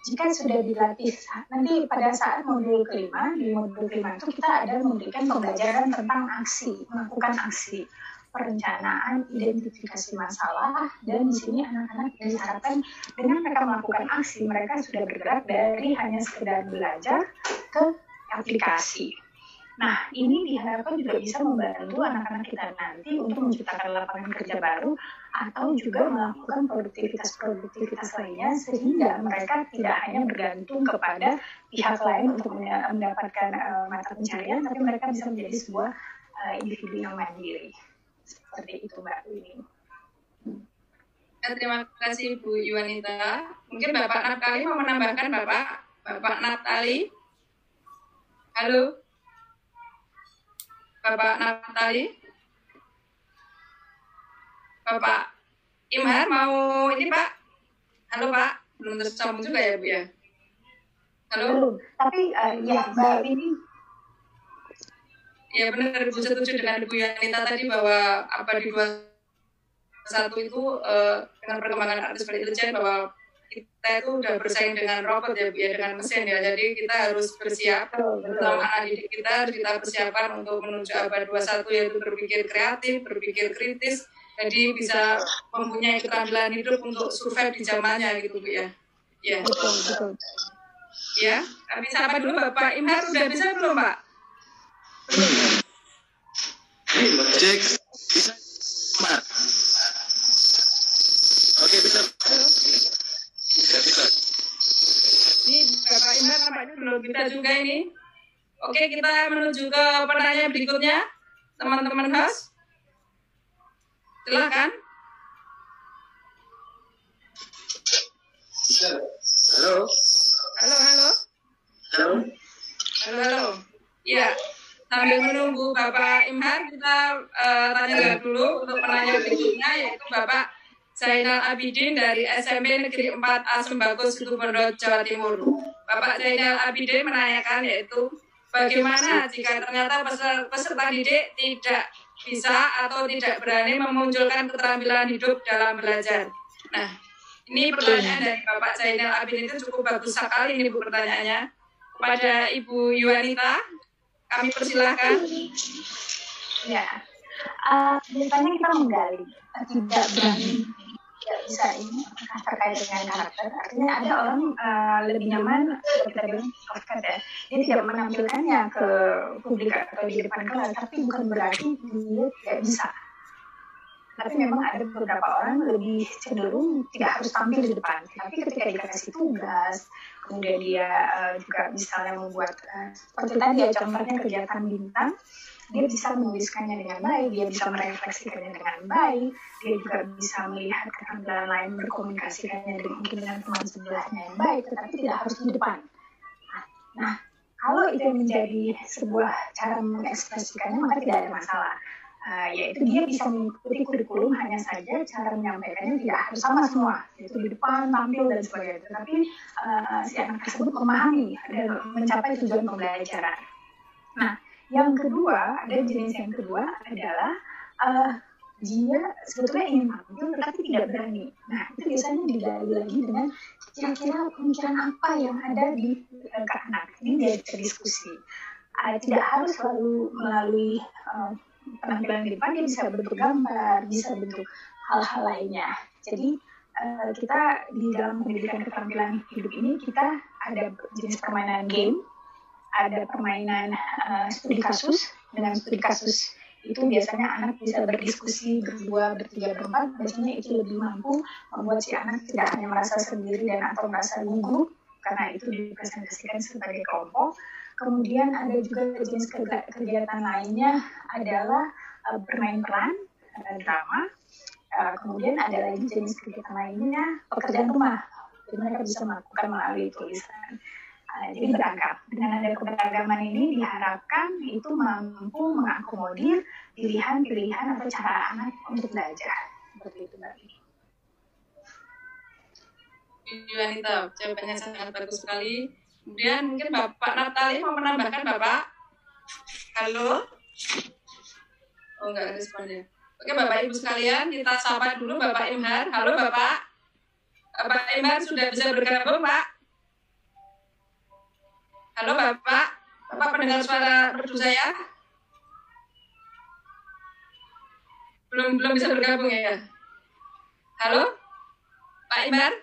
S2: Jika sudah dilatih, nanti pada saat modul kelima, di modul kelima itu kita ada memberikan pembelajaran tentang aksi, melakukan aksi, perencanaan, identifikasi masalah, dan di sini anak-anak diharapkan dengan mereka melakukan aksi, mereka sudah bergerak dari hanya sekedar belajar ke aplikasi. Nah, ini diharapkan juga bisa membantu anak-anak kita nanti untuk menciptakan lapangan kerja baru atau juga melakukan produktivitas lainnya sehingga mereka tidak hanya bergantung kepada pihak lain untuk mendapatkan mata pencarian, tapi mereka bisa menjadi sebuah individu yang mandiri. Seperti itu, Mbak Winnie.
S1: Terima kasih Bu Yuanita. Mungkin Bapak Naptali mau menambahkan, Bapak Naptali. Halo, Bapak Naptali. Bapak Imhar mau ini, Pak? Halo, Pak. Belum tersambung juga ya, Bu ya? Halo.
S2: Tapi ya, Mbak Winnie.
S1: Ya benar, Ibu setuju dengan Bu Yanita tadi bahwa abad 21 itu dengan perkembangan artificial intelligence bahwa kita itu udah bersaing dengan robot ya, dengan mesin ya. Jadi kita harus bersiap, terutama anak didik kita harus kita persiapkan untuk menuju abad 21 yaitu berpikir kreatif, berpikir kritis, jadi bisa mempunyai keterampilan hidup untuk survive di zamannya gitu Bu ya. Ya.
S2: Betul.
S1: Ya, kami sapa dulu Bapak Imhar, udah bisa belum Pak?
S5: Cek, bisa, Mat. Oke, bisa. Bisa.
S1: Ini Bapak Imhar nampaknya belum bisa juga ini. Oke, kita menuju ke pertanyaan berikutnya, teman-teman host. Silakan.
S5: Halo.
S1: Halo. Iya. Sambil menunggu Bapak Imhar, kita tanya dulu untuk penanya berikutnya, yaitu Bapak Zainal Abidin dari SMP Negeri 4A Sembako Situbondo, Jawa Timur. Bapak Zainal Abidin menanyakan yaitu bagaimana jika ternyata peserta didik tidak bisa atau tidak berani memunculkan keterampilan hidup dalam belajar. Nah, ini pertanyaan dari Bapak Zainal Abidin itu cukup bagus sekali ini Bu pertanyaannya. Kepada Ibu Yuanita, kami persilahkan.
S2: Ya, biasanya kita menggali tidak berani, tidak bisa ini terkait dengan karakter. Artinya ada orang lebih nyaman seperti tadi shortcut ya. Dia tidak menampilkannya ke publik atau di depan kelas, tapi bukan berarti dia tidak bisa. Tapi memang ada beberapa orang lebih cenderung tidak harus tampil di depan. Tapi ketika dikasih tugas, kemudian dia juga misalnya membuat seperti tadi ya contohnya kegiatan bintang, dia bisa menuliskannya dengan baik, dia bisa merefleksikannya dengan baik, dia juga bisa melihat keterampilan lain berkomunikasikannya dengan teman sebelahnya yang baik, tetapi tidak harus di depan. Nah, kalau itu menjadi sebuah cara mengekspresikannya, maka tidak ada masalah. Yaitu dia bisa mengikuti kurikulum, hanya saja cara menyampaikannya tidak harus sama semua, yaitu di depan, tampil, dan sebagainya. Tetapi si anak tersebut memahami dan mencapai tujuan pembelajaran. Nah, yang kedua, ada jenis yang kedua adalah dia sebetulnya ingin tampil tetapi tidak berani. Nah, itu biasanya digali lagi dengan kira-kira pemikiran apa yang ada di anak. Ini dia berdiskusi. Tidak harus selalu melalui penampilan di depan, dia bisa bentuk gambar, bisa bentuk hal-hal lainnya. Jadi kita di dalam pendidikan keterampilan hidup ini kita ada jenis permainan game, ada permainan studi kasus. Dengan studi kasus itu biasanya anak bisa berdiskusi berdua, bertiga, berempat. Biasanya itu lebih mampu membuat si anak tidak hanya merasa sendiri dan atau merasa gugup, karena itu dipresentasikan sebagai kelompok. Kemudian ada juga jenis kegiatan lainnya adalah bermain peran, drama. Kemudian ada lagi jenis kegiatan lainnya pekerjaan rumah. Jadi mereka bisa melakukan melalui tulisan. Jadi beragam. Dengan ada keberagaman ini diharapkan itu mampu mengakomodir pilihan-pilihan atau cara anak untuk belajar. Seperti itu, Mbak.
S1: Ibu Anita, jawabannya sangat bagus sekali. Kemudian mungkin Bapak Natali mau menambahkan, Bapak? Halo? Oh, enggak respon ya. Oke, Bapak Ibu sekalian, kita sapa dulu Bapak Imhar. Halo, Bapak. Bapak Imhar sudah bisa bergabung, Pak? Halo, Bapak. Bapak pendengar suara merdu saya? Belum bisa bergabung ya? Halo? Pak Imhar?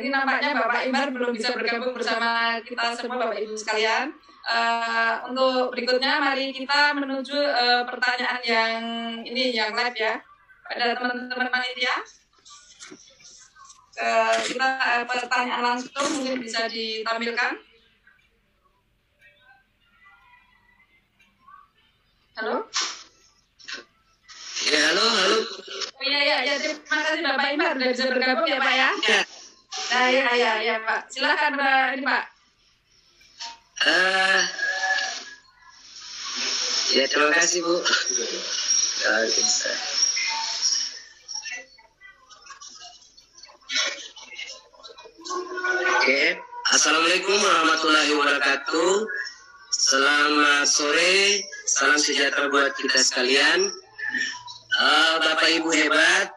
S1: Ini nampaknya Bapak Imhar belum bisa bergabung bersama kita semua, Bapak Ibu sekalian. Untuk berikutnya, mari kita menuju pertanyaan yang live ya. Pada teman-teman panitia. Kita pertanyaan langsung mungkin bisa ditampilkan. Halo?
S5: Ya, halo.
S1: Oh iya, terima kasih Bapak Imhar sudah bisa bergabung ya Pak ya?
S5: Ya.
S1: Ya Pak. Silakan ini Pak.
S5: Ya, terima kasih Bu. Oke. Assalamualaikum warahmatullahi wabarakatuh. Selamat sore, salam sejahtera buat kita sekalian. Bapak Ibu hebat,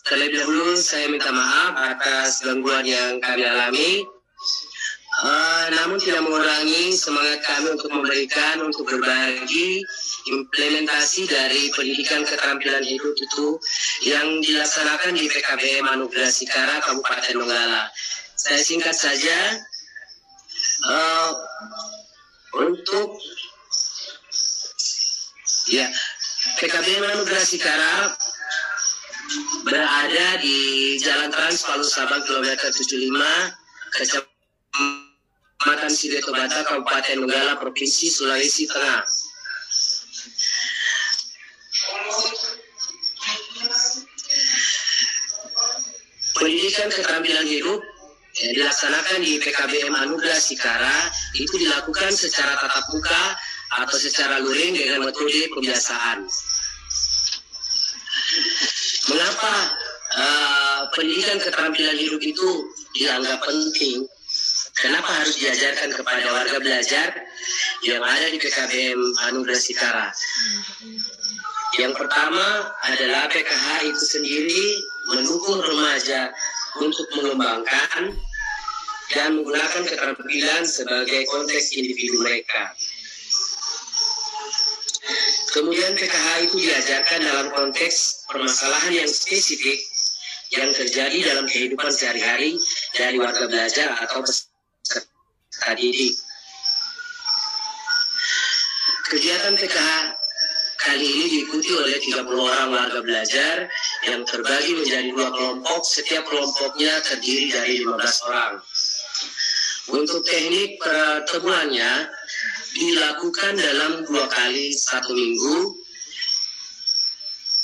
S5: terlebih dahulu saya minta maaf atas gangguan yang kami alami. Namun tidak mengurangi semangat kami untuk memberikan, untuk berbagi implementasi dari pendidikan keterampilan hidup itu yang dilaksanakan di PKBM Anugerah Sikara Kabupaten Donggala. Saya singkat saja. Untuk PKBM Anugerah Sikara berada di Jalan Trans Palu Sabang kilometer 75, Kecamatan Sideto Bata, Kabupaten Donggala, Provinsi Sulawesi Tengah. Pendidikan keterampilan hidup yang dilaksanakan di PKBM Anugerah Sikara itu dilakukan secara tatap muka atau secara luring dengan metode pembiasaan. Mengapa pendidikan keterampilan hidup itu dianggap penting? Kenapa harus diajarkan kepada warga belajar yang ada di PKBM Anugerah Sikara? Yang pertama adalah PKH itu sendiri mendukung remaja untuk mengembangkan dan menggunakan keterampilan sebagai konteks individu mereka. Kemudian PKH itu diajarkan dalam konteks permasalahan yang spesifik yang terjadi dalam kehidupan sehari-hari dari warga belajar atau peserta didik. Kegiatan PKH kali ini diikuti oleh 30 orang warga belajar yang terbagi menjadi 2 kelompok, setiap kelompoknya terdiri dari 15 orang. Untuk teknik pertemuannya dilakukan dalam 2 kali 1 minggu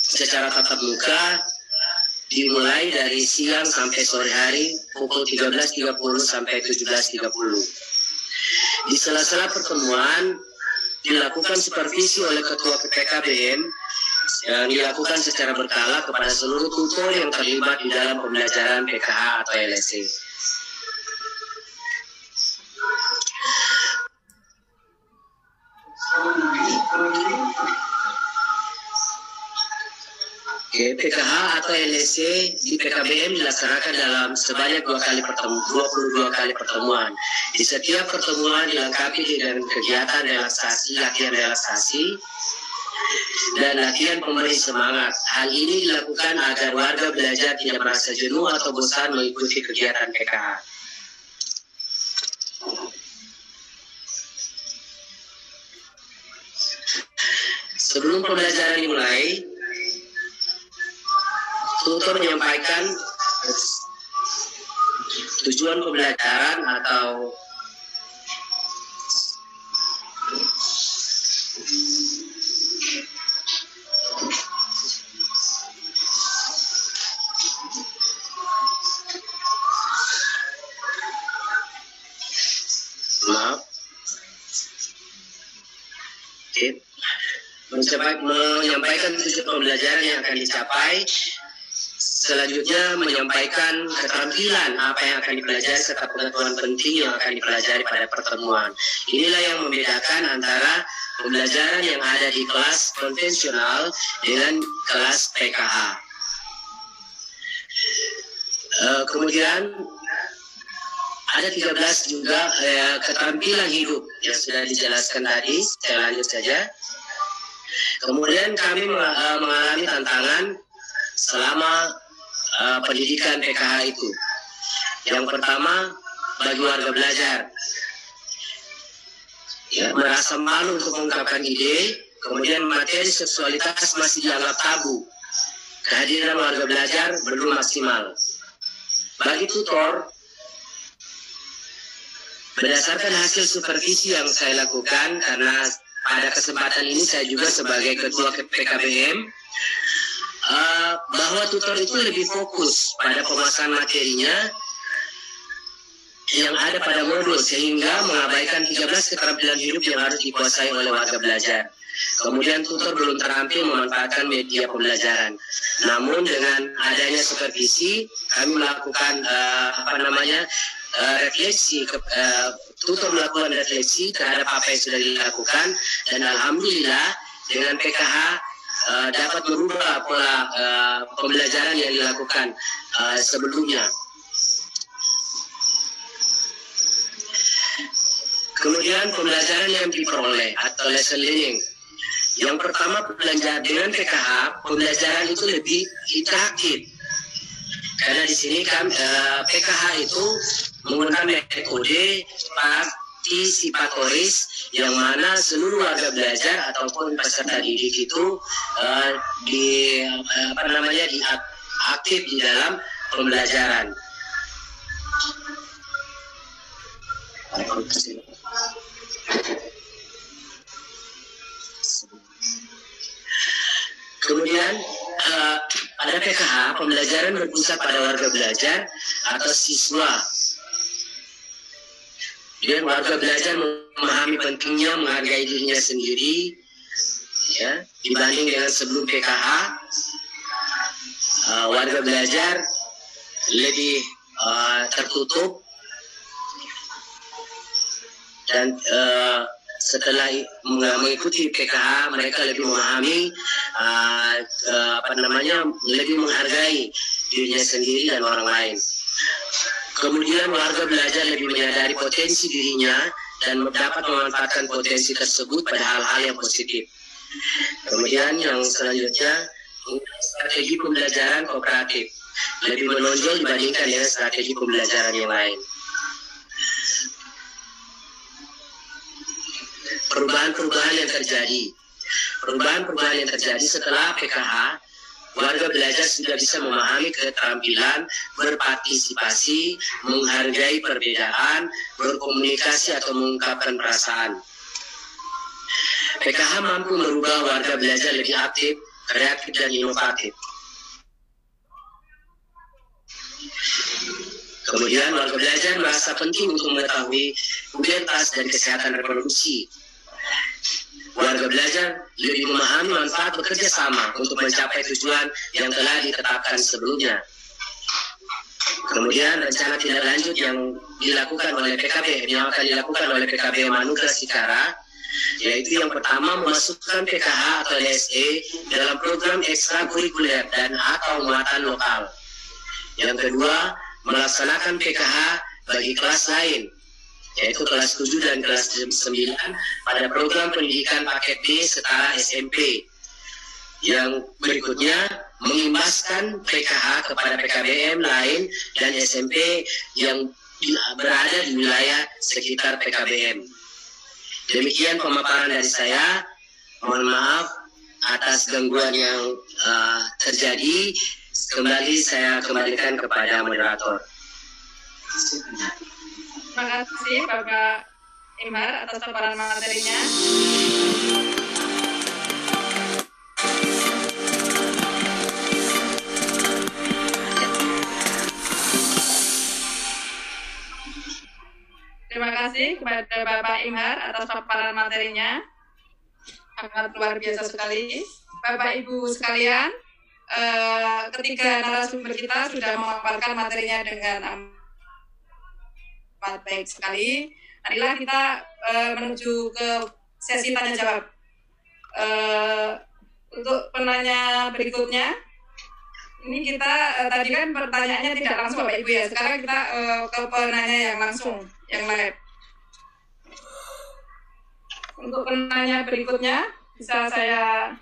S5: secara tatap muka, dimulai dari siang sampai sore hari pukul 13.30 sampai 17.30. Di sela-sela pertemuan dilakukan supervisi oleh Ketua PKBM yang dilakukan secara berkala kepada seluruh tutor yang terlibat di dalam pembelajaran PKH atau LSC. PKH atau LSC di PKBM dilaksanakan dalam sebanyak 22 kali pertemuan. Di setiap pertemuan dilengkapi dengan kegiatan relaksasi, latihan relaksasi, dan latihan pemberi semangat. Hal ini dilakukan agar warga belajar tidak merasa jenuh atau bosan mengikuti kegiatan PKH. Sebelum pembelajaran dimulai, tujuan pembelajaran atau menyampaikan tujuan pembelajaran yang akan dicapai. Selanjutnya menyampaikan keterampilan apa yang akan dipelajari serta pengetahuan penting yang akan dipelajari pada pertemuan. Inilah yang membedakan antara pembelajaran yang ada di kelas konvensional dengan kelas PKH. Kemudian ada 13 juga keterampilan hidup yang sudah dijelaskan tadi. Saya lanjut saja. Kemudian kami mengalami tantangan selama pendidikan PKH itu. Yang pertama, bagi warga belajar, merasa malu untuk mengungkapkan ide. Kemudian materi seksualitas masih dianggap tabu. Kehadiran warga belajar belum maksimal. Bagi tutor, berdasarkan hasil supervisi yang saya lakukan, karena pada kesempatan ini saya juga sebagai ketua PKBM, bahwa tutor itu lebih fokus pada pemasaran materinya yang ada pada modul, sehingga mengabaikan 13 keterampilan hidup yang harus dikuasai oleh warga belajar. Kemudian tutor belum terampil memanfaatkan media pembelajaran. Namun dengan adanya supervisi, kami melakukan refleksi, tutor melakukan refleksi terhadap apa yang sudah dilakukan, dan alhamdulillah dengan PKH dapat merubah pola pembelajaran yang dilakukan sebelumnya. Kemudian pembelajaran yang diperoleh atau lesson learning. Yang pertama, pembelajaran dengan PKH, pembelajaran itu lebih interaktif. Karena di sini kan PKH itu menggunakan metode partisipatoris, yang mana seluruh warga belajar ataupun peserta didik itu aktif di dalam pembelajaran. Kemudian pada PKH, pembelajaran berpusat pada warga belajar atau siswa. Dan warga belajar memahami pentingnya menghargai dirinya sendiri, ya, dibanding dengan sebelum PKH. Warga belajar lebih tertutup, dan setelah mengikuti PKH, mereka lebih memahami, lebih menghargai dirinya sendiri dan orang lain. Kemudian warga belajar lebih menyadari potensi dirinya dan dapat memanfaatkan potensi tersebut pada hal-hal yang positif. Kemudian yang selanjutnya, strategi pembelajaran kooperatif lebih menonjol dibandingkan dengan strategi pembelajaran yang lain. Perubahan-perubahan yang terjadi setelah PKH, warga belajar sudah bisa memahami keterampilan berpartisipasi, menghargai perbedaan, berkomunikasi atau mengungkapkan perasaan. PKH mampu merubah warga belajar lebih aktif, kreatif, dan inovatif. Kemudian warga belajar merasa penting untuk mengetahui pubertas dan kesehatan reproduksi. Warga belajar lebih memahami manfaat bekerja sama untuk mencapai tujuan yang telah ditetapkan sebelumnya. Kemudian rencana tindak lanjut yang dilakukan oleh PKB, yang akan dilakukan oleh PKB Manugra Sikara, yaitu yang pertama, memasukkan PKH atau LSE dalam program ekstrakurikuler dan atau muatan lokal. Yang kedua, melaksanakan PKH bagi kelas lain, yaitu kelas 7 dan kelas 9 pada program pendidikan paket B setara SMP. Yang berikutnya, mengimbaskan PKH kepada PKBM lain dan SMP yang berada di wilayah sekitar PKBM. Demikian pemaparan dari saya. Mohon maaf atas gangguan yang terjadi. Kembali saya kembalikan kepada moderator.
S1: Terima kasih Bapak Imar atas paparan materinya. Terima kasih kepada Bapak Imar atas paparan materinya. Sangat luar biasa sekali. Bapak Ibu sekalian, ketiga narasumber kita sudah memaparkan materinya dengan amat baik sekali. Marilah kita menuju ke sesi tanya jawab. Untuk penanya berikutnya, ini kita tadi kan pertanyaannya tidak langsung Bapak Ibu ya. Sekarang kita ke penanya yang langsung, yang live. Untuk penanya berikutnya, bisa saya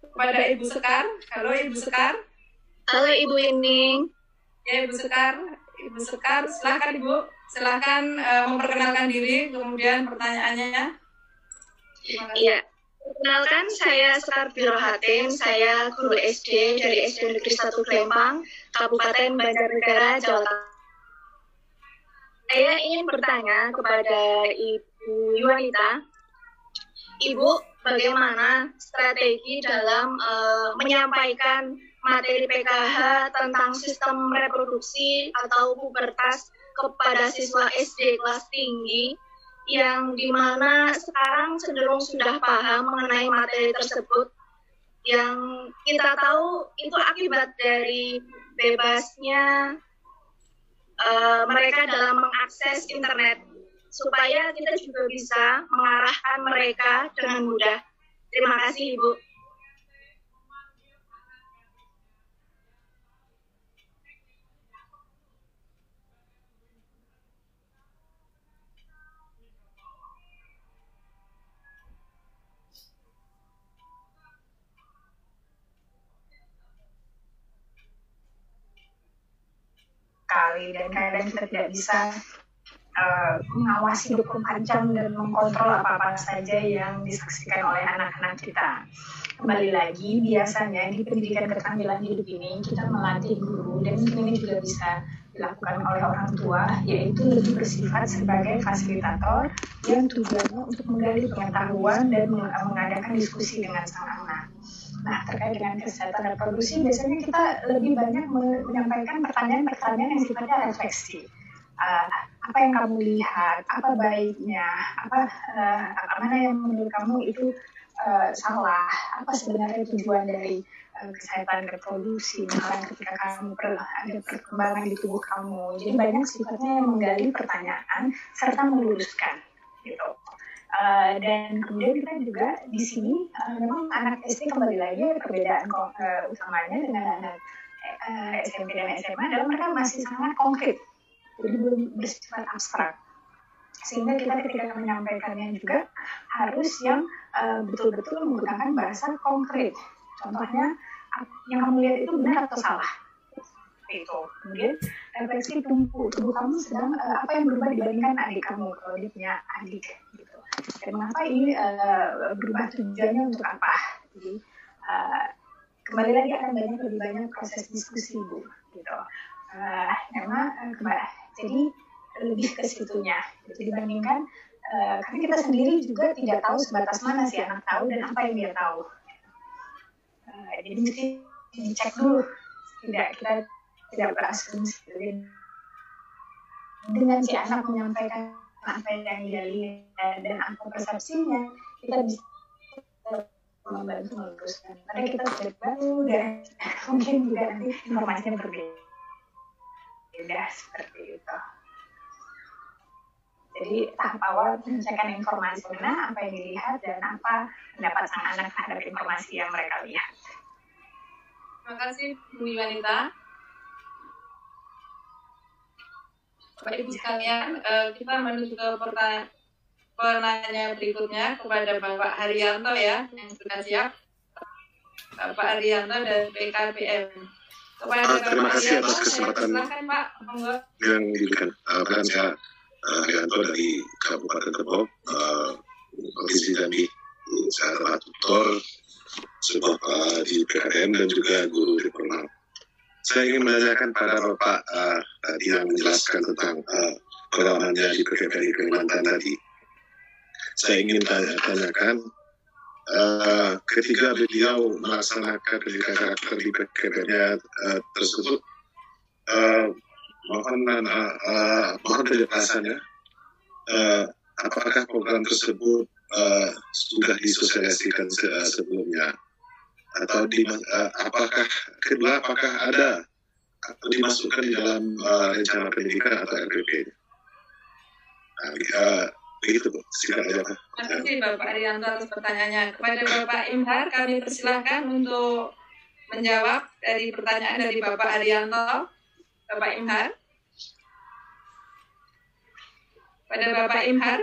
S1: kepada Ibu Sekar. Halo Ibu Sekar.
S6: Halo Ibu Ining.
S1: Ya Ibu Sekar. Ibu Sekar, silakan Ibu. Silakan memperkenalkan diri, kemudian pertanyaannya.
S6: Iya. Perkenalkan, saya Sekar Birohatin, saya guru SD dari SD Negeri 1 Glempang, Kabupaten Banjarnegara, Jawa Tengah. Saya ingin bertanya kepada Ibu Yuanita, Ibu, bagaimana strategi dalam menyampaikan materi PKH tentang sistem reproduksi atau pubertas kepada siswa SD kelas tinggi yang dimana sekarang cenderung sudah paham mengenai materi tersebut, yang kita tahu itu akibat dari bebasnya mereka dalam mengakses internet, supaya kita juga bisa mengarahkan mereka dengan mudah. Terima kasih Ibu.
S2: Dan kadang kita tidak bisa mengawasi 24 jam dan mengkontrol apa-apa saja yang disaksikan oleh anak-anak kita. Kembali lagi, biasanya di pendidikan keterampilan hidup ini kita melatih guru, dan ini juga bisa dilakukan oleh orang tua, yaitu lebih bersifat sebagai fasilitator yang tujuannya untuk menggali pengetahuan dan mengadakan diskusi dengan sang anak. Nah, terkait dengan kesehatan reproduksi, biasanya kita lebih banyak menyampaikan pertanyaan-pertanyaan yang sifatnya refleksi. Apa yang kamu lihat, apa baiknya, mana yang menurut kamu itu salah, apa sebenarnya tujuan dari kesehatan reproduksi, misalnya ketika kamu ada perkembangan di tubuh kamu. Jadi banyak sifatnya yang menggali pertanyaan serta meluruskan, gitu. Dan kemudian kita juga di sini memang anak SD kembali lagi perbedaan utamanya dengan anak SMP dan SMA adalah mereka masih sangat konkret, jadi belum bersifat abstrak, sehingga kita ketika menyampaikannya juga harus yang betul-betul menggunakan bahasa konkret. Contohnya, yang kamu lihat itu benar atau salah, itu. Kemudian refleksi tubuh kamu sedang apa yang berubah dibandingkan adik kamu kalau dia punya adik, gitu. Dan mengapa ini berubah tujuannya untuk apa? Jadi kembali lagi akan lebih banyak proses diskusi, Bu, gitu. Jadi lebih ke situnya, gitu, dibandingkan karena kita sendiri juga tidak tahu sebatas mana si anak tahu dan apa yang dia tahu. Jadi mesti dicek dulu, kita tidak berasumsi dengan si anak menyampaikan apa yang dia lihat dan apa persepsinya, kita bisa membantu meluruskan. Karena kita sudah baru dan mungkin juga nanti informasinya berbeda seperti itu. Jadi tahap awal pengecekan informasi mana, apa yang dilihat dan apa pendapat sang anak terhadap informasi yang mereka lihat.
S1: Terima kasih Bu Yuanita. Bapak Ibu sekalian, kita menuju ke pertanyaan berikutnya kepada Bapak Haryanto ya, yang sudah siap. Bapak Haryanto dari PKBM.
S7: Terima kasih atas kesempatan yang diberikan. Perkenalkan saya Haryanto dari Kabupaten Tebo, Provinsi Jambi. Saya adalah tutor sebab di PKBM dan juga guru di Pernah. Saya ingin menanyakan pada Bapak tadi yang menjelaskan tentang pengalamannya di PKPI Kalimantan tadi. Saya ingin tanyakan, ketika beliau melaksanakan pendidikan karakter di PKPI tersebut, mohon penjelasannya, apakah program tersebut sudah disosialisasikan sebelumnya, atau apakah ada atau dimasukkan di dalam rencana pendidikan atau RPP? Begitu, Bu. Silakan aja, Pak.
S1: Terima kasih Bapak Arianto atas pertanyaannya. Kepada Bapak Imhar, kami persilahkan untuk menjawab dari pertanyaan dari Bapak Arianto. Bapak Imhar. Pada Bapak Imhar.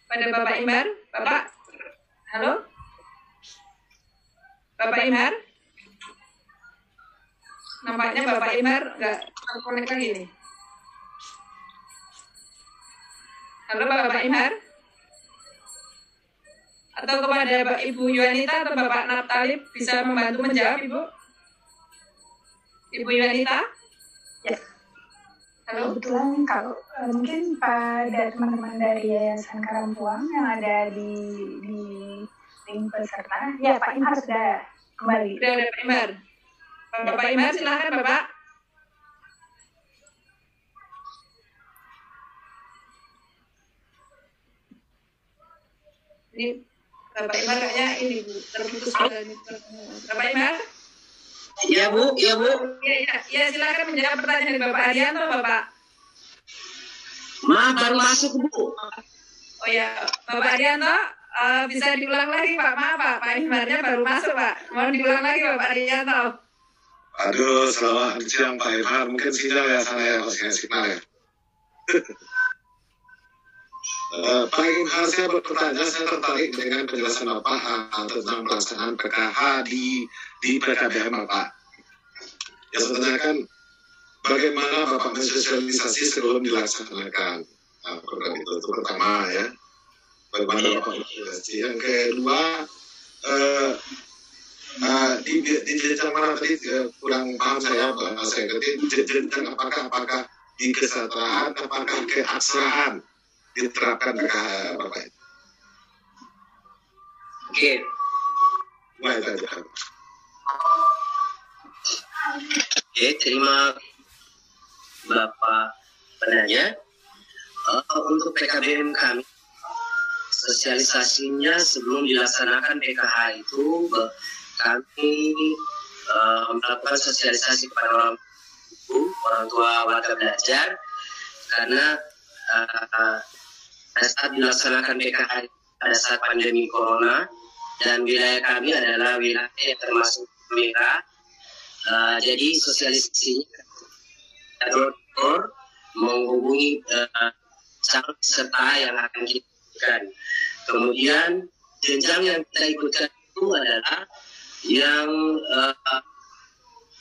S1: Pada Bapak Imhar. Bapak. Halo? Bapak Imhar. Nampaknya Bapak Imhar nggak terkonek lagi nih. Halo Bapak Imhar? Atau kepada Ibu Yuanita atau Bapak Naptalib bisa membantu menjawab, Ibu? Ibu Yuanita?
S2: Ya.
S1: Halo?
S2: Kebetulan kalau mungkin pada teman-teman dari Yayasan Karampuang yang ada di link peserta, ya Pak Imhar sudah kembali.
S1: Sudah ada Pak Imhar. Bapak Imhar silakan Bapak. Ini Bapak Imhar kayaknya ini Bu, terputus. Bapak Imhar?
S5: Iya Bu.
S1: Iya silakan menjawab pertanyaan dari Bapak Arianto, Bapak.
S5: Maaf, baru masuk Bu.
S1: Oh ya, Bapak Arianto, bisa diulang lagi Pak, maaf Pak Imharnya baru masuk Pak. Mohon diulang lagi Bapak Arianto.
S7: Aduh, selamat siang Pak Imhar. Mungkin sinyal ya sana ya, sinyal ya. Pak Imhar, saya bertanya, saya tertarik dengan penjelasan Bapak tentang pelaksanaan PKH di PKBM Bapak. Yang saya tanyakan, bagaimana Bapak mensosialisasi sebelum dilaksanakan program itu pertama ya. Bagaimana Bapak mensosialisasi. Yang kedua, di jenjang mana tadi kurang paham saya ngerti jenjang apakah di kesetaraan, apakah keaksaraan diterapkan PKH Bapak?
S5: Oke.
S7: Baik aja.
S5: Oke, terima Bapak penanya. Untuk PKBM kami, sosialisasinya sebelum dilaksanakan PKH itu kami melakukan sosialisasi kepada orang tua warga belajar, karena pada saat dilaksanakan PKH pada saat pandemi Corona, dan wilayah kami adalah wilayah yang termasuk merah, jadi sosialisasinya door menghubungi calon peserta yang akan kita ikutkan. Kemudian jenjang yang kita ikutkan itu adalah yang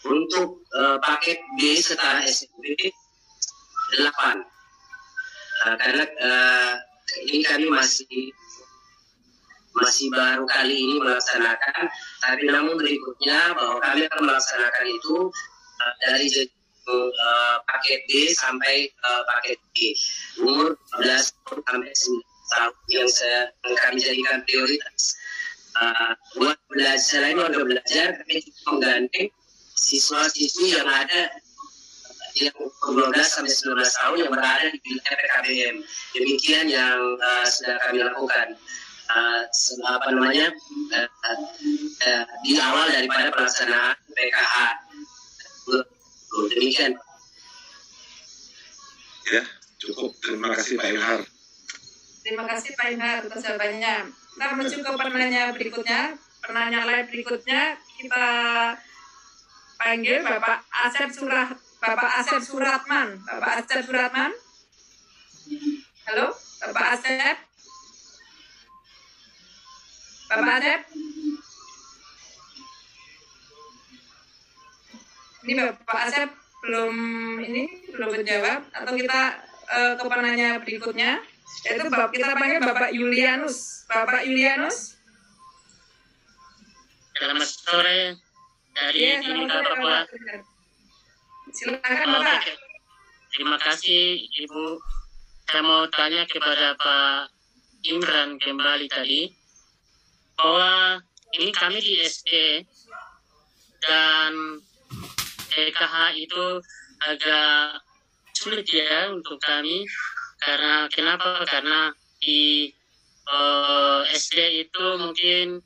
S5: untuk paket B setara SMP 8. Karena ini kami masih baru kali ini melaksanakan, tapi namun berikutnya bahwa kami akan melaksanakan itu dari paket B sampai paket B, umur 12 sampai 9 tahun yang kami jadikan prioritas. Buat belajar, selain warga belajar, kami juga menggandeng siswa-siswi yang ada yang umur 12 sampai 19 tahun yang berada di wilayah PKBM. Demikian yang sedang kami lakukan. Di awal daripada pelaksanaan PKH. Demikian.
S7: Ya, cukup. Terima kasih Pak Imhar.
S1: Terima kasih Pak Imhar atas jawabannya. Kita menuju ke penanya berikutnya. Penanya lain berikutnya kita panggil Bapak Asep Suratman. Bapak Asep Suratman. Halo, Bapak Asep. Bapak Asep. Ini Bapak Asep belum menjawab, atau kita ke penanya berikutnya, yaitu kita panggil Bapak Yulianus. Bapak Yulianus.
S5: Selamat sore dari
S1: Iya,
S5: Timika
S1: selamat sore
S5: Papua.
S1: Bapak. Silakan Bapak.
S5: Oke. Terima kasih Ibu. Saya mau tanya kepada Pak Imran kembali tadi bahwa ini kami di SD dan PKH itu agak sulit ya untuk kami karena kenapa? Karena di SD itu mungkin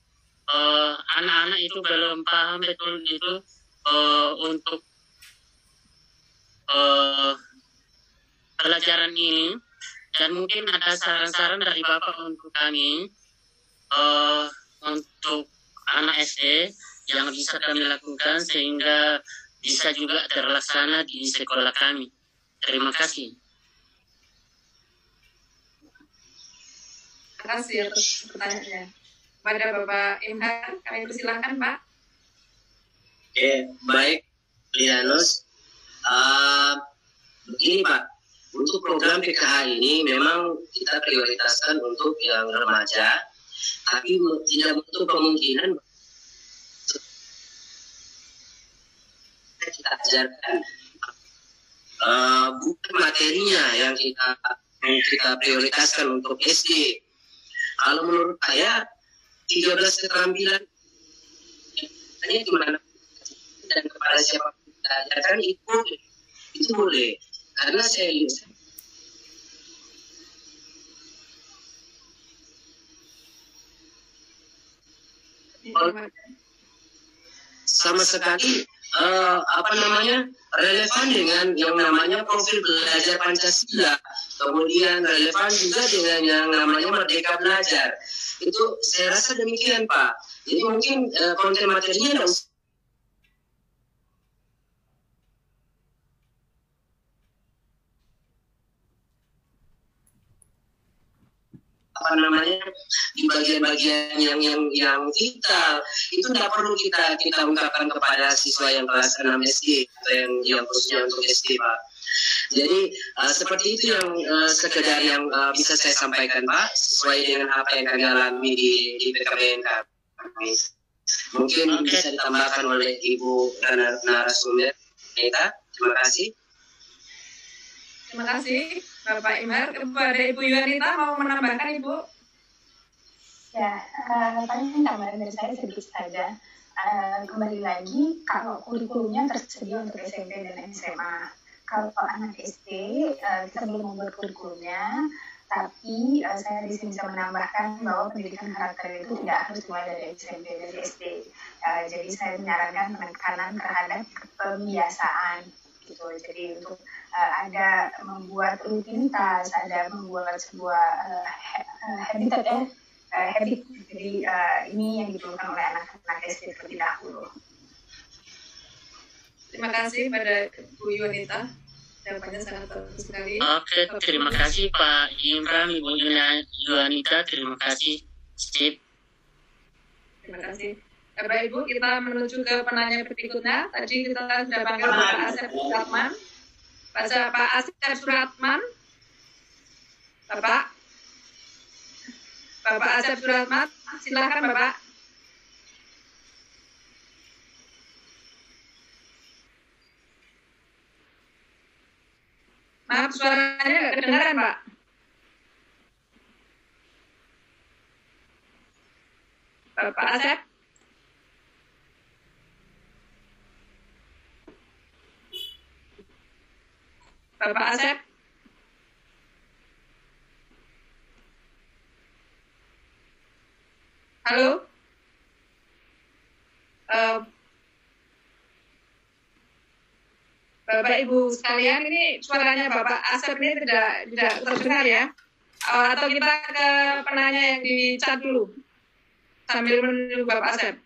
S5: anak-anak itu belum paham betul itu untuk pelajaran ini, dan mungkin ada saran-saran dari Bapak untuk kami untuk anak SD yang bisa kami lakukan sehingga bisa juga terlaksana di sekolah kami. Terima kasih.
S1: Terima kasih atas pertanyaannya. Pada Bapak Imran, kami persilahkan Pak.
S5: Oke, baik, Lianus. Begini Pak, untuk program PKH ini memang kita prioritaskan untuk yang remaja, tapi tidak menutup kemungkinan kita ajarkan bukan materinya yang kita prioritaskan untuk SD. Kalau menurut saya 13 keterampilan hanya gimana dan kepada siapa kita ajarkan itu boleh, karena saya lihat sama sekali relevan dengan yang namanya profil belajar Pancasila, kemudian relevan juga dengan yang namanya Merdeka Belajar. Itu saya rasa demikian Pak. Jadi mungkin konten materinya tidak usah di bagian-bagian yang vital itu tidak perlu kita ungkapkan kepada siswa yang kelas 6 SD atau yang khususnya untuk SD Pak. Jadi seperti itu yang sekedar yang bisa saya sampaikan Pak, sesuai dengan apa yang kami alami di PKBN kami. Mungkin bisa ditambahkan oleh Ibu narasumber kita. Terima kasih.
S1: Terima kasih Bapak Imar. Kepada Ibu Yuanita mau menambahkan Ibu?
S2: Ya, paling tambahan dari saya sedikit saja. Kembali lagi, kalau kurikulumnya tersedia untuk SMP dan SMA. Kalau anak SD, kita belum membuat kurikulumnya, tapi saya di sini bisa menambahkan bahwa pendidikan karakter itu tidak harus mulai dari SMP dan SD. Jadi saya menyarankan penekanan terhadap pembiasaan. Gitu. Jadi untuk ada membuat rutinitas, ada membuat sebuah habit. Jadi ini yang diperlukan oleh anak-anak SD terlebih dahulu.
S1: Terima kasih pada Bu Yuanita. Jawabannya sangat bagus sekali.
S5: Oke, terima kasih Pak Imran, Ibu Yuanita. Terima kasih. Sip.
S1: Terima kasih. Bapak Ibu, kita menuju ke penanya berikutnya. Tadi kita sudah panggil Bapak Asep Suratman. Pak Asep Suratman. Bapak Asep Suratman, silakan Bapak. Maaf, suaranya nggak kedengaran Pak. Bapak Asep. Bapak Asep. Halo. Bapak Ibu sekalian, ini suaranya Bapak Asep ini tidak terdengar ya. Atau kita ke penanya yang di chat dulu sambil menunggu Bapak Asep.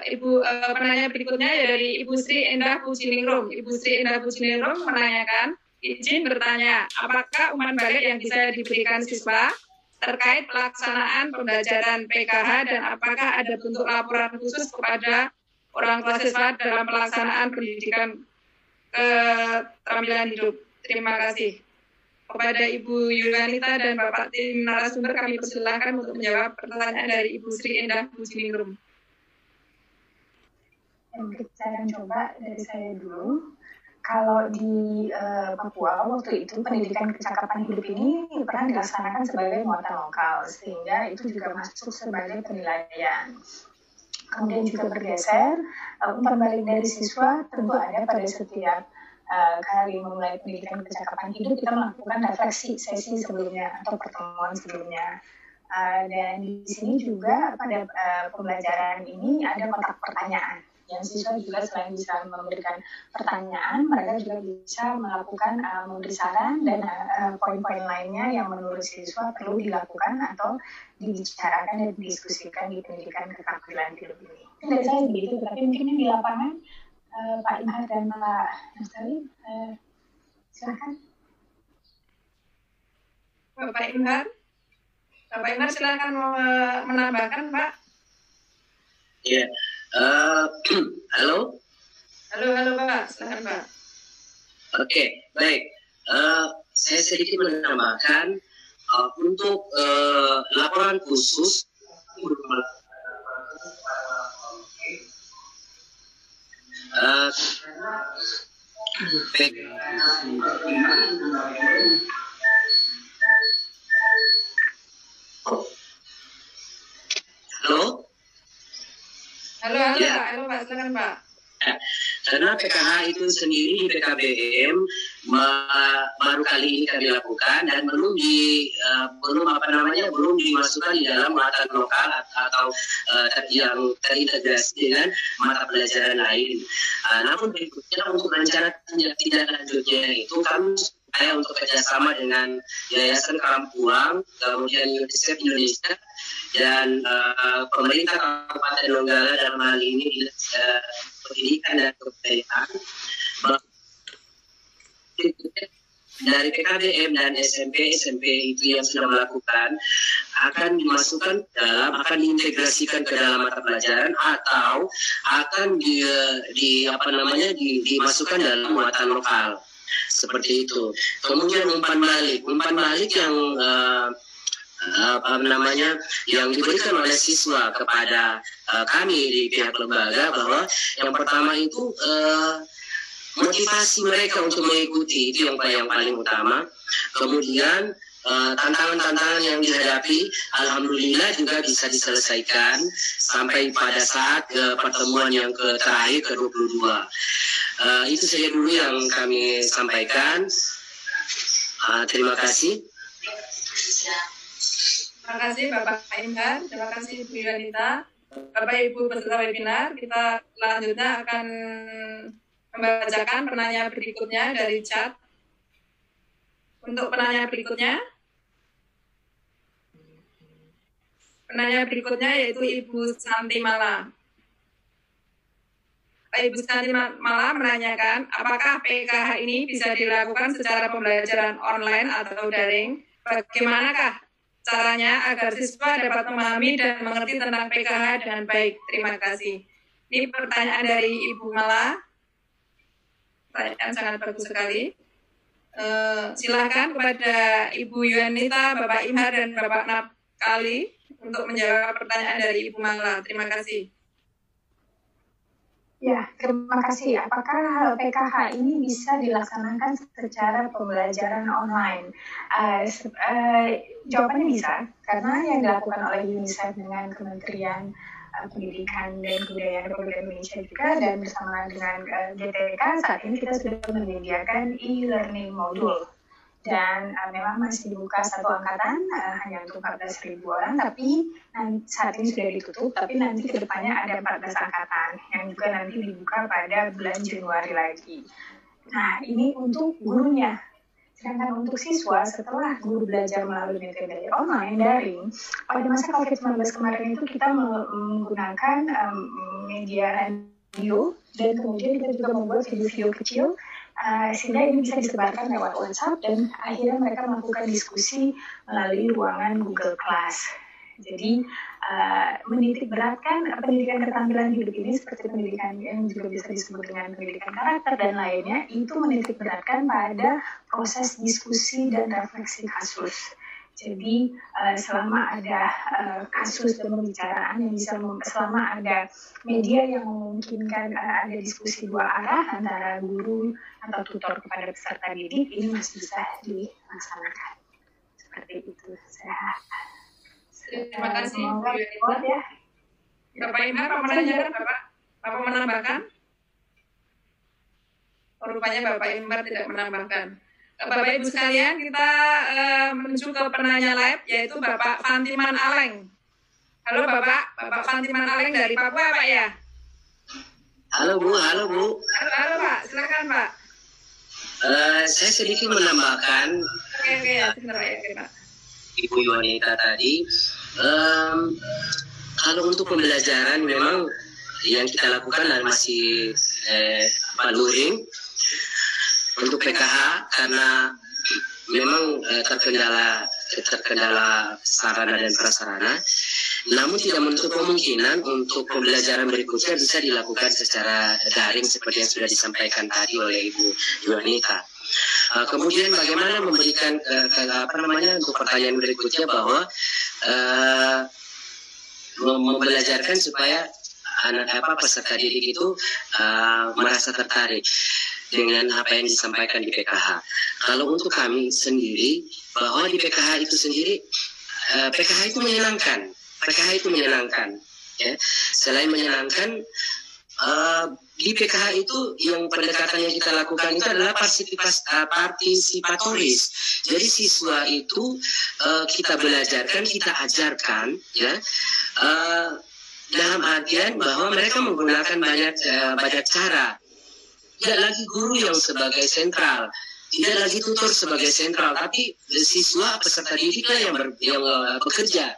S1: Ibu penanya berikutnya ya dari Ibu Sri Endah Puciningrum. Ibu Sri Endah Puciningrum menanyakan, izin bertanya, apakah umpan balik yang bisa diberikan siswa terkait pelaksanaan pembelajaran PKH dan apakah ada bentuk laporan khusus kepada orang tua siswa dalam pelaksanaan pendidikan keterampilan hidup. Terima kasih. Kepada Ibu Yulianita dan Bapak tim narasumber kami persilahkan untuk menjawab pertanyaan dari Ibu Sri Endah Buciningrum.
S2: Saya coba dari saya dulu. Kalau di Papua waktu itu pendidikan kecakapan hidup ini pernah dilaksanakan sebagai muatan lokal, sehingga itu juga masuk sebagai penilaian. Kemudian juga bergeser, umpan balik dari siswa tentu ada pada setiap kali memulai pendidikan kecakapan hidup, kita melakukan refleksi sesi sebelumnya atau pertemuan sebelumnya. Dan di sini juga pada pembelajaran ini ada kotak pertanyaan. Yang siswa juga selain bisa memberikan pertanyaan, mereka juga bisa melakukan memberi saran dan poin-poin lainnya yang menurut siswa perlu dilakukan atau dibicarakan dan didiskusikan di pendidikan keterampilan hidup ini. Dari saya begitu, tapi mungkin di lapangan Pak Imhar dan Pak Nastali, silakan.
S1: Bapak Imhar silakan menambahkan, Pak.
S5: Ya. Halo?
S1: Halo Pak, silakan Pak.
S5: Oke, baik. Saya sedikit menambahkan untuk laporan khusus Halo?
S1: Halo
S5: Ya.
S1: Pak, silakan Pak.
S5: Karena PKH itu sendiri di PKBM baru kali ini kami lakukan dan belum dimasukkan di dalam muatan lokal atau yang terintegrasi dengan mata pelajaran lain. Namun berikutnya untuk rencana tindak lanjutnya itu kami supaya untuk kerjasama dengan Yayasan Karampuang, kemudian UNICEF Indonesia dan pemerintah Kabupaten Donggala dalam hal ini pendidikan dan kebudayaan dari PKBM dan SMP itu yang sudah melakukan akan dimasukkan akan diintegrasikan ke dalam mata pelajaran atau akan dimasukkan dalam muatan lokal seperti itu. Kemudian umpan balik yang yang diberikan oleh siswa kepada kami di pihak lembaga bahwa yang pertama itu motivasi mereka untuk mengikuti itu yang paling utama. Kemudian tantangan-tantangan yang dihadapi alhamdulillah juga bisa diselesaikan sampai pada saat pertemuan yang terakhir ke-22. Itu saja dulu yang kami sampaikan. Terima kasih.
S1: Terima kasih Bapak Imhar, terima kasih Ibu Yulianita. Bapak Ibu peserta webinar, kita selanjutnya akan membacakan penanya berikutnya dari chat. Untuk penanya berikutnya yaitu Ibu Santi Mala. Ibu Santi Mala menanyakan, apakah PKH ini bisa dilakukan secara pembelajaran online atau daring? Bagaimanakah caranya agar siswa dapat memahami dan mengerti tentang PKH dengan baik? Terima kasih. Ini pertanyaan dari Ibu Mala. Pertanyaan sangat bagus sekali. Silakan kepada Ibu Yulianita, Bapak Imhar, dan Bapak Napkali untuk menjawab pertanyaan dari Ibu Mala. Terima kasih.
S2: Ya, terima kasih. Apakah PKH ini bisa dilaksanakan secara pembelajaran online? Jawabannya bisa, karena yang dilakukan oleh UNICEF dengan Kementerian Pendidikan dan Kebudayaan Republik Indonesia juga dan bersama dengan GTK saat ini kita sudah menyediakan e-learning modul. Dan memang masih dibuka satu angkatan hanya untuk 14.000 orang, tapi saat ini sudah ditutup, tapi nanti ke depannya ada 14 angkatan yang juga nanti dibuka pada bulan Januari lagi. Nah, ini untuk gurunya. Sedangkan untuk siswa, setelah guru belajar melalui metode online, daring, pada masa COVID-19 kemarin itu kita menggunakan media radio, dan kemudian kita juga membuat video-video kecil, sehingga ini bisa disebarkan lewat WhatsApp dan akhirnya mereka melakukan diskusi melalui ruangan Google Class. Jadi menitik beratkan pendidikan keterampilan hidup ini seperti pendidikan yang juga bisa disebut dengan pendidikan karakter dan lainnya, itu menitik beratkan pada proses diskusi dan refleksi kasus. Jadi selama ada kasus dan pembicaraan yang bisa, selama ada media yang memungkinkan ada diskusi dua arah antara guru atau tutor kepada peserta didik, ini masih bisa dilaksanakan. Seperti itu.
S1: Terima kasih.
S2: Ya.
S1: Bapak Imar, apa menanyakan Bapak? Bapak menambahkan? Rupanya Bapak Imar tidak menambahkan. Bapak Ibu sekalian, kita menuju ke penanya live, yaitu Bapak Fantiman Aleng. Halo Bapak Fantiman Aleng dari Papua Pak ya?
S5: Halo Bu.
S1: Halo Pak, silakan Pak.
S5: Saya sedikit menambahkan.
S1: Oke, ya, sebentar ya Pak.
S5: Ibu Yuanita tadi, kalau untuk pembelajaran memang yang kita lakukan masih luring. Untuk PKH karena memang terkendala sarana dan prasarana, namun tidak menutup kemungkinan untuk pembelajaran berikutnya bisa dilakukan secara daring seperti yang sudah disampaikan tadi oleh Ibu Yuanita. Kemudian bagaimana memberikan untuk pertanyaan berikutnya bahwa membelajarkan supaya peserta didik itu merasa tertarik dengan apa yang disampaikan di PKH. Kalau untuk kami sendiri, bahwa di PKH itu sendiri, PKH itu menyenangkan. Ya. Selain menyenangkan, di PKH itu yang pendekatan yang kita lakukan itu adalah partisipatoris. Jadi siswa itu kita belajarkan, kita ajarkan, ya. Dalam artian bahwa mereka menggunakan banyak cara. Tidak lagi guru yang sebagai sentral, tidak lagi tutor sebagai sentral, tapi siswa peserta didiklah yang bekerja.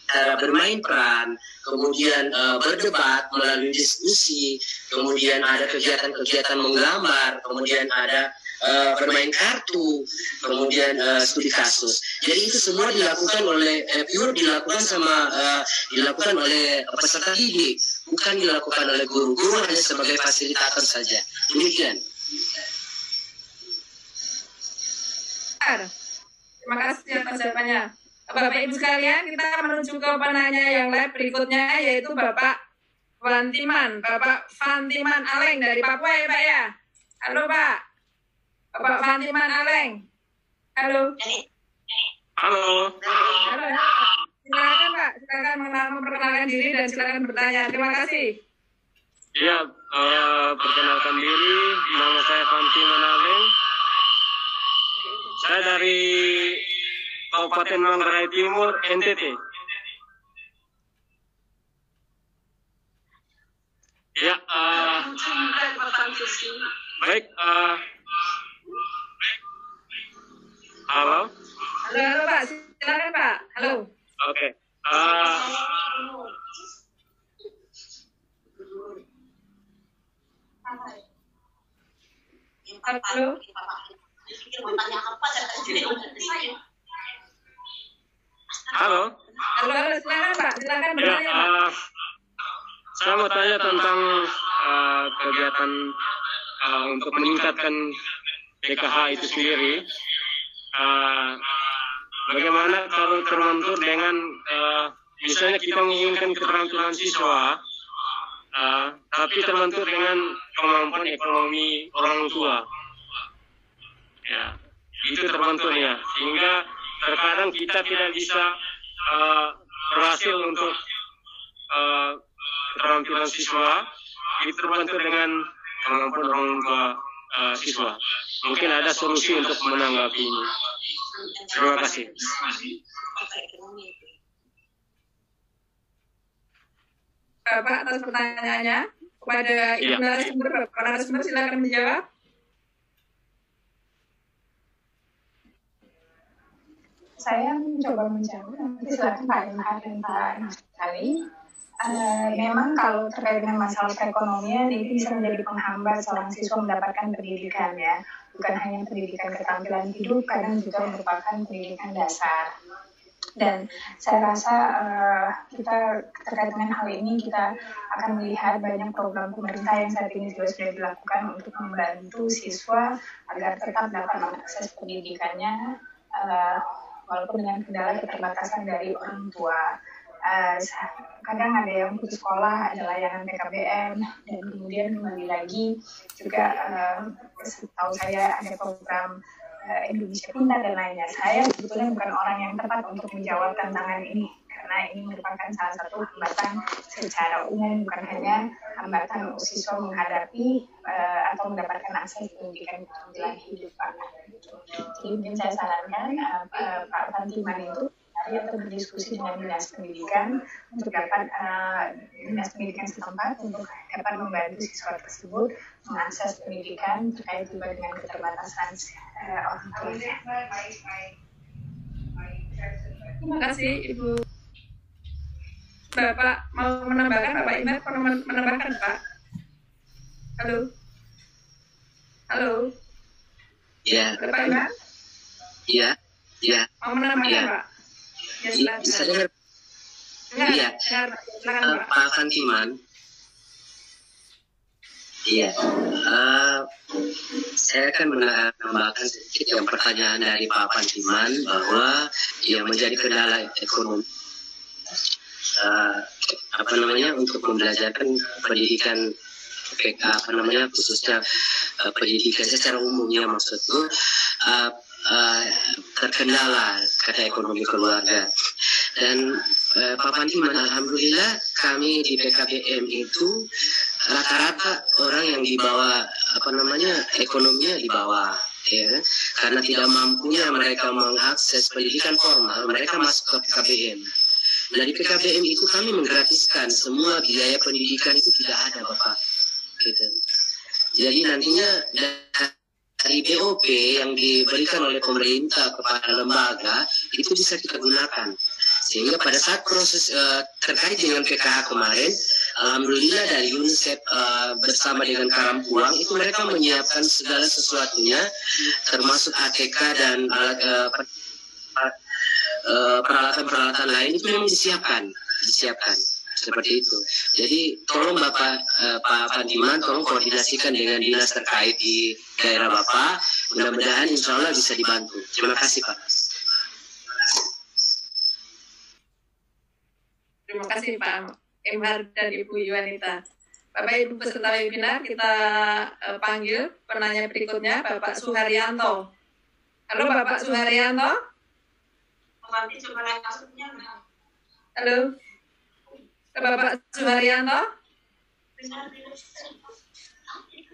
S5: Cara bermain peran, kemudian berdebat melalui diskusi, kemudian ada kegiatan-kegiatan menggambar, kemudian ada bermain kartu, kemudian studi kasus. Jadi itu semua dilakukan oleh dilakukan oleh peserta didik, bukan dilakukan oleh guru. Guru hanya sebagai fasilitator saja. Demikian.
S1: Terima kasih atas jawabannya. Bapak Ibu sekalian, kita menuju ke penanya yang live berikutnya, yaitu Bapak Fantiman Aleng dari Papua ya Pak ya. Halo Pak. Bapak Fantiman Aleng. Halo.
S8: Halo.
S1: Silakan Pak, silakan memperkenalkan diri dan silakan bertanya. Terima kasih.
S8: Ya, perkenalkan diri, nama saya Fantiman Aleng. Saya dari Kabupaten Manggarai Timur, NTT. Ya, baik. Halo.
S1: Halo Pak, silakan Pak. Halo.
S8: Oke.
S1: Halo.
S8: Halo.
S1: Halo, silakan Pak, silakan
S8: Ya,
S1: bertanya Pak.
S8: saya mau tanya tentang kegiatan untuk meningkatkan PKH itu sendiri. Bagaimana kalau terbentur dengan misalnya kita menginginkan keterampilan siswa, tapi terbentur dengan kemampuan ekonomi orang tua. Ya, itu terbenturnya. Sehingga terkadang kita tidak bisa berhasil untuk keterampilan siswa, itu terbentur dengan kemampuan orang tua siswa. Mungkin ada solusi untuk menanggapi ini. Terima kasih.
S1: Bapak atas pertanyaannya. Kepada Ibu narasumber, Bapak narasumber silakan menjawab.
S2: Saya mencoba menjawab, nanti silakan Pak Ilham dan Pak Naskali. Memang kalau terkait dengan masalah perekonomian ini bisa menjadi penghambat seorang siswa mendapatkan pendidikan ya, bukan hanya pendidikan keterampilan hidup, kadang juga merupakan pendidikan dasar. Dan saya rasa kita terkait dengan hal ini kita akan melihat banyak program pemerintah yang saat ini juga sudah dilakukan untuk membantu siswa agar tetap dapat mengakses pendidikannya walaupun dengan kendala keterbatasan dari orang tua. Kadang ada yang putus sekolah, ada layanan PKBM, dan kemudian kembali lagi juga setahu saya ada program Indonesia Pintar dan lainnya. Saya sebetulnya bukan orang yang tepat untuk menjawab tantangan ini karena ini merupakan salah satu hambatan secara umum, bukan hanya hambatan siswa menghadapi atau mendapatkan akses pendidikan keterampilan hidup, Pak. Jadi mungkin saya sarankan Pak Pantiman itu atau berdiskusi dengan dinas pendidikan untuk dapat dinas pendidikan setempat untuk dapat membantu siswa tersebut mengakses pendidikan terkait juga dengan keterbatasan orang tuanya.
S1: Terima kasih Ibu. Bapak mau menambahkan, Bapak Imat mau menambahkan, Pak? Halo? Halo?
S5: Ya.
S1: Bapak Imat?
S5: Ya.
S1: Mau menambahkan,
S5: Ya.
S1: Pak? Ya, silakan.
S5: Bisa dengar? Iya.
S1: Silakan, Pak.
S5: Pak Fantiman. Iya. Saya akan menambahkan sedikit yang pertanyaan dari Pak Fantiman bahwa yang menjadi kendala ekonomi untuk membelajarkan pendidikan khususnya pendidikan secara umumnya maksudnya terkendala kata ekonomi keluarga. Dan Pak Pantiman, alhamdulillah kami di PKBM itu rata-rata orang yang di bawah ekonominya di bawah, ya, karena tidak mampunya mereka mengakses pendidikan formal, mereka masuk ke PKBM. Nah di PKBM itu kami menggratiskan semua biaya pendidikan itu tidak ada, Bapak. Gitu. Jadi nantinya dari BOP yang diberikan oleh pemerintah kepada lembaga itu bisa kita gunakan. Sehingga pada saat proses terkait dengan PKH kemarin, alhamdulillah dari UNICEF bersama dengan Karampuang itu mereka menyiapkan segala sesuatunya, termasuk ATK dan peralatan-peralatan lain itu memang disiapkan seperti itu. Jadi tolong Bapak Pak Fantiman, tolong koordinasikan dengan dinas terkait di daerah Bapak. Mudah-mudahan insya Allah bisa dibantu. Terima kasih Pak.
S1: Terima kasih Pak Emhar dan Ibu Yuanita. Bapak Ibu peserta webinar, kita panggil penanya berikutnya, Bapak Suharyanto. Halo Bapak Suharyanto. Halo. Bapak Suharyanto.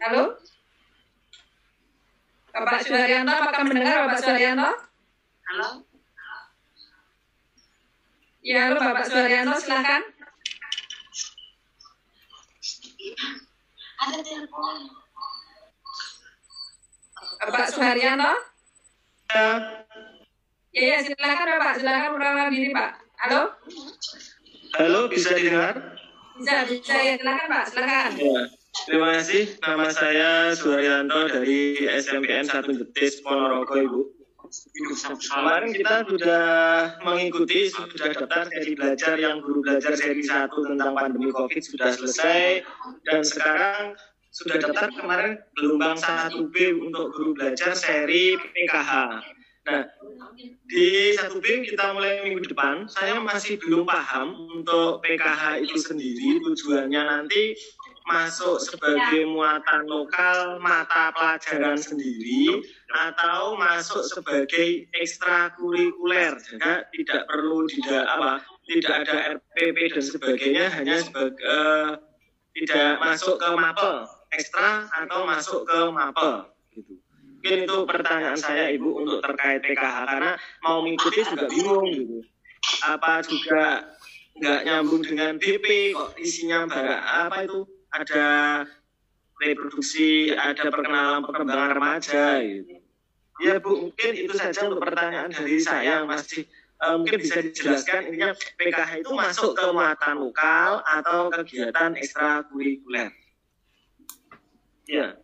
S1: Halo. Bapak Suharyanto, apakah mendengar Bapak Suharyanto?
S6: Halo.
S1: Ya, halo Bapak Suharyanto, silakan.
S6: Ada telepon.
S1: Bapak Suharyanto? Ya, silakan Bapak, silakan mengenalkan diri Pak. Halo?
S8: Halo, bisa didengar?
S1: Bisa ya, silakan Pak, silakan.
S8: Ya, terima kasih. Nama saya Suharyanto dari SMPN 1 Jetis Ponorogo, Ibu. Kemarin kita sudah daftar seri belajar yang guru belajar seri 1 tentang pandemi COVID sudah selesai, dan sekarang sudah daftar kemarin gelombang 1B untuk guru belajar seri PKH. Nah, di 1B kita mulai minggu depan, saya masih belum paham untuk PKH itu sendiri, tujuannya nanti masuk sebagai muatan lokal mata pelajaran sendiri atau masuk sebagai ekstrakurikuler, jadi tidak perlu tidak ada RPP dan sebagainya, hanya tidak masuk ke mapel ekstra atau masuk ke mapel gitu. Mungkin itu pertanyaan saya Ibu untuk terkait PKH, karena mau mengikuti juga bingung gitu. Apa juga nggak nyambung dengan BP, kok isinya ada reproduksi, ada perkenalan perkembangan remaja gitu. Ya Bu, mungkin itu saja untuk pertanyaan dari saya. Masih mungkin bisa dijelaskan intinya PKH itu masuk ke muatan lokal atau kegiatan ekstrakurikuler. Ya.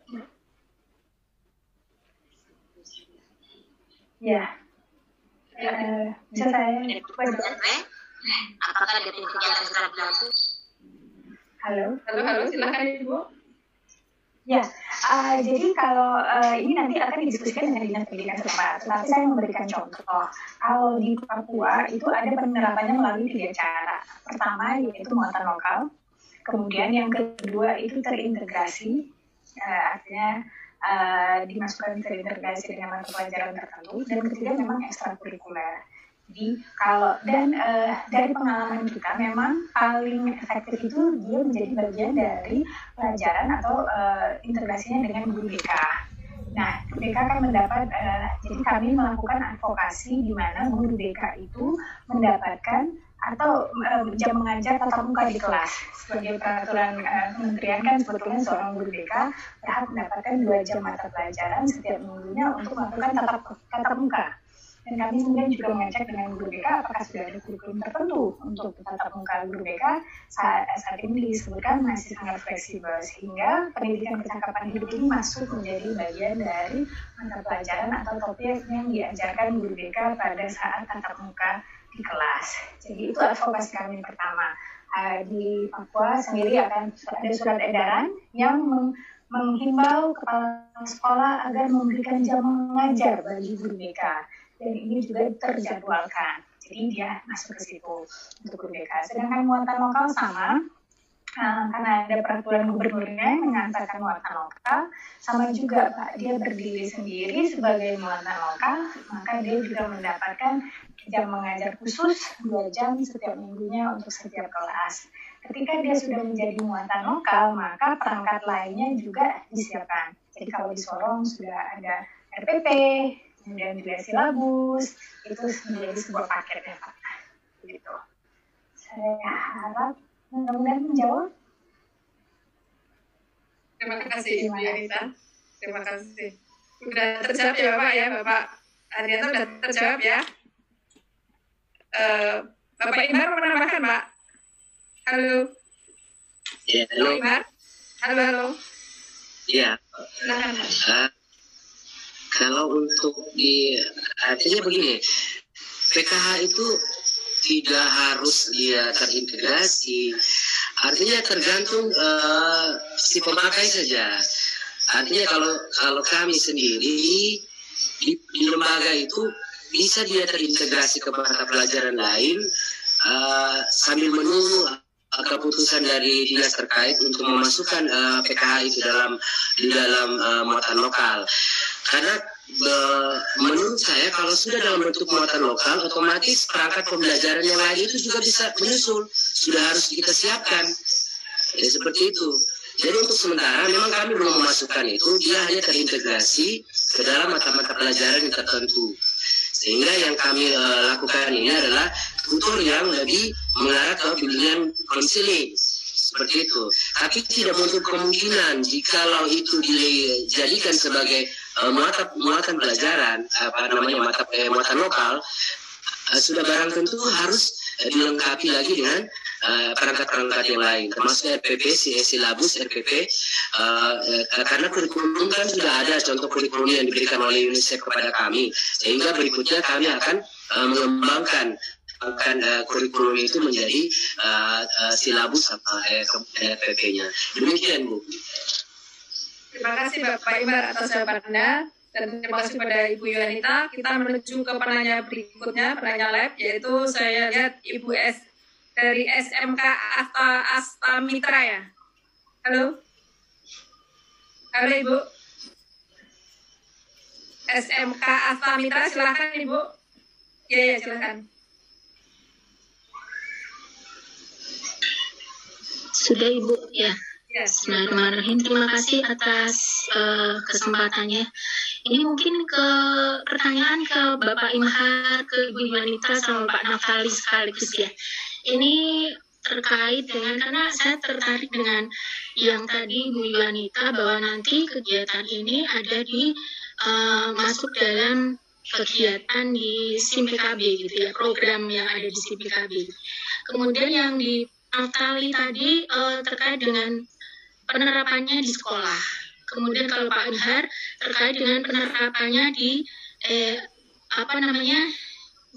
S2: Ya, Bisa saya?
S9: Apakah ada kegiatan secara berlangsung?
S2: Halo,
S1: silakan Ibu.
S2: Ya, jadi kalau ini nanti akan didiskusikan dengan Dinas Pendidikan setempat, tetapi saya memberikan contoh. Kalau di Papua itu ada penerapannya melalui 3 cara. Pertama yaitu muatan lokal, kemudian yang kedua itu terintegrasi, artinya dimasukkan terintegrasi dengan mata pelajaran tertentu, dan ketiga memang ekstrakurikuler. Jadi dari pengalaman kita memang paling efektif itu dia menjadi bagian dari pelajaran atau integrasinya dengan guru BK. Nah, BK kan mendapat, jadi kami melakukan advokasi di mana guru BK itu mendapatkan atau jam mengajar tatap muka di kelas. Sebagai peraturan kementerian kan sebetulnya seorang guru BK berhak mendapatkan 2 jam mata pelajaran setiap minggunya untuk melakukan tatap muka. Dan kami kemudian juga mengecek dengan guru BK apakah sudah ada kurikulum tertentu untuk tatap muka guru BK saat ini disebutkan masih sangat fleksibel, sehingga pendidikan kecakapan hidup ini masuk menjadi bagian dari mata pelajaran atau topik yang diajarkan guru BK pada saat tatap muka di kelas. Jadi itu advokasi kami pertama. Di Papua sendiri akan ada surat edaran yang menghimbau kepala sekolah agar memberikan jam mengajar bagi guru BK. Dan ini juga terjadwalkan, jadi dia masuk ke situ untuk guru BK. Sedangkan muatan lokal sama, karena ada peraturan gubernurnya yang mengantarkan muatan lokal, sama juga Pak, dia berdiri sendiri sebagai muatan lokal, maka dia juga mendapatkan jam mengajar khusus 2 jam setiap minggunya untuk setiap kelas. Ketika dia sudah menjadi muatan lokal, maka perangkat lainnya juga disiapkan. Jadi kalau di Sorong sudah ada RPP, kemudian juga silabus, itu menjadi sebuah paket ya Pak. Begitu. Saya harap mudah-mudahan menjawab.
S1: Terima kasih Ibu Yanita. Terima kasih. Sudah terjawab ya Bapak ya, Bapak Adrianto sudah terjawab ya. Bapak Imar mau menambahkan Pak? Halo.
S5: Ya, halo.
S1: Bapak Imar. Halo.
S5: Ya.
S1: Silakan.
S5: Kalau untuk artinya begini, PKH itu tidak harus dia terintegrasi, artinya tergantung si pemakai saja. Artinya kalau kami sendiri di lembaga itu bisa dia terintegrasi ke mata pelajaran lain sambil menunggu keputusan dari dinas terkait untuk memasukkan PKH itu di dalam muatan lokal. Karena menurut saya kalau sudah dalam bentuk muatan lokal, otomatis perangkat pembelajaran yang lain itu juga bisa menyusul. Sudah harus kita siapkan. Ya, seperti itu. Jadi untuk sementara memang kami belum memasukkan itu, dia hanya terintegrasi ke dalam mata-mata pelajaran yang tertentu. Sehingga yang kami lakukan ini adalah tutor yang lebih mengarah ke bimbingan konseling. Seperti itu. Tapi tidak menutup kemungkinan jikalau itu dijadikan sebagai muatan pelajaran, muatan lokal, sudah barang tentu harus dilengkapi lagi dengan perangkat-perangkat yang lain, termasuk RPP, silabus, RPP, karena kurikulum kan sudah ada contoh kurikulum yang diberikan oleh UNICEF kepada kami, sehingga berikutnya kami akan mengembangkan kurikulum itu menjadi silabus sama RPP-nya. Demikian Bu.
S1: Terima kasih Bapak Imar atas jawabannya, dan terima kasih pada Ibu Yanita. Kita menuju ke penanya berikutnya, penanya lab, yaitu saya lihat Ibu S dari SMK Asta Mitra ya. Halo Ibu. SMK Asta Mitra, silakan Ibu. Ya silakan.
S10: Sudah Ibu ya. Bismillahirrahmanirrahim. Terima kasih atas kesempatannya. Ini mungkin pertanyaan ke Bapak Imhar, ke Ibu Yanita sama Pak Nafali sekaligus ya. Ini terkait dengan, karena saya tertarik dengan yang tadi Bu Yanita bahwa nanti kegiatan ini ada masuk dalam kegiatan di SIM PKB gitu ya, program yang ada di SIM PKB. Kemudian yang di Nafali tadi terkait dengan penerapannya di sekolah. Kemudian kalau Pak Imhar terkait dengan penerapannya di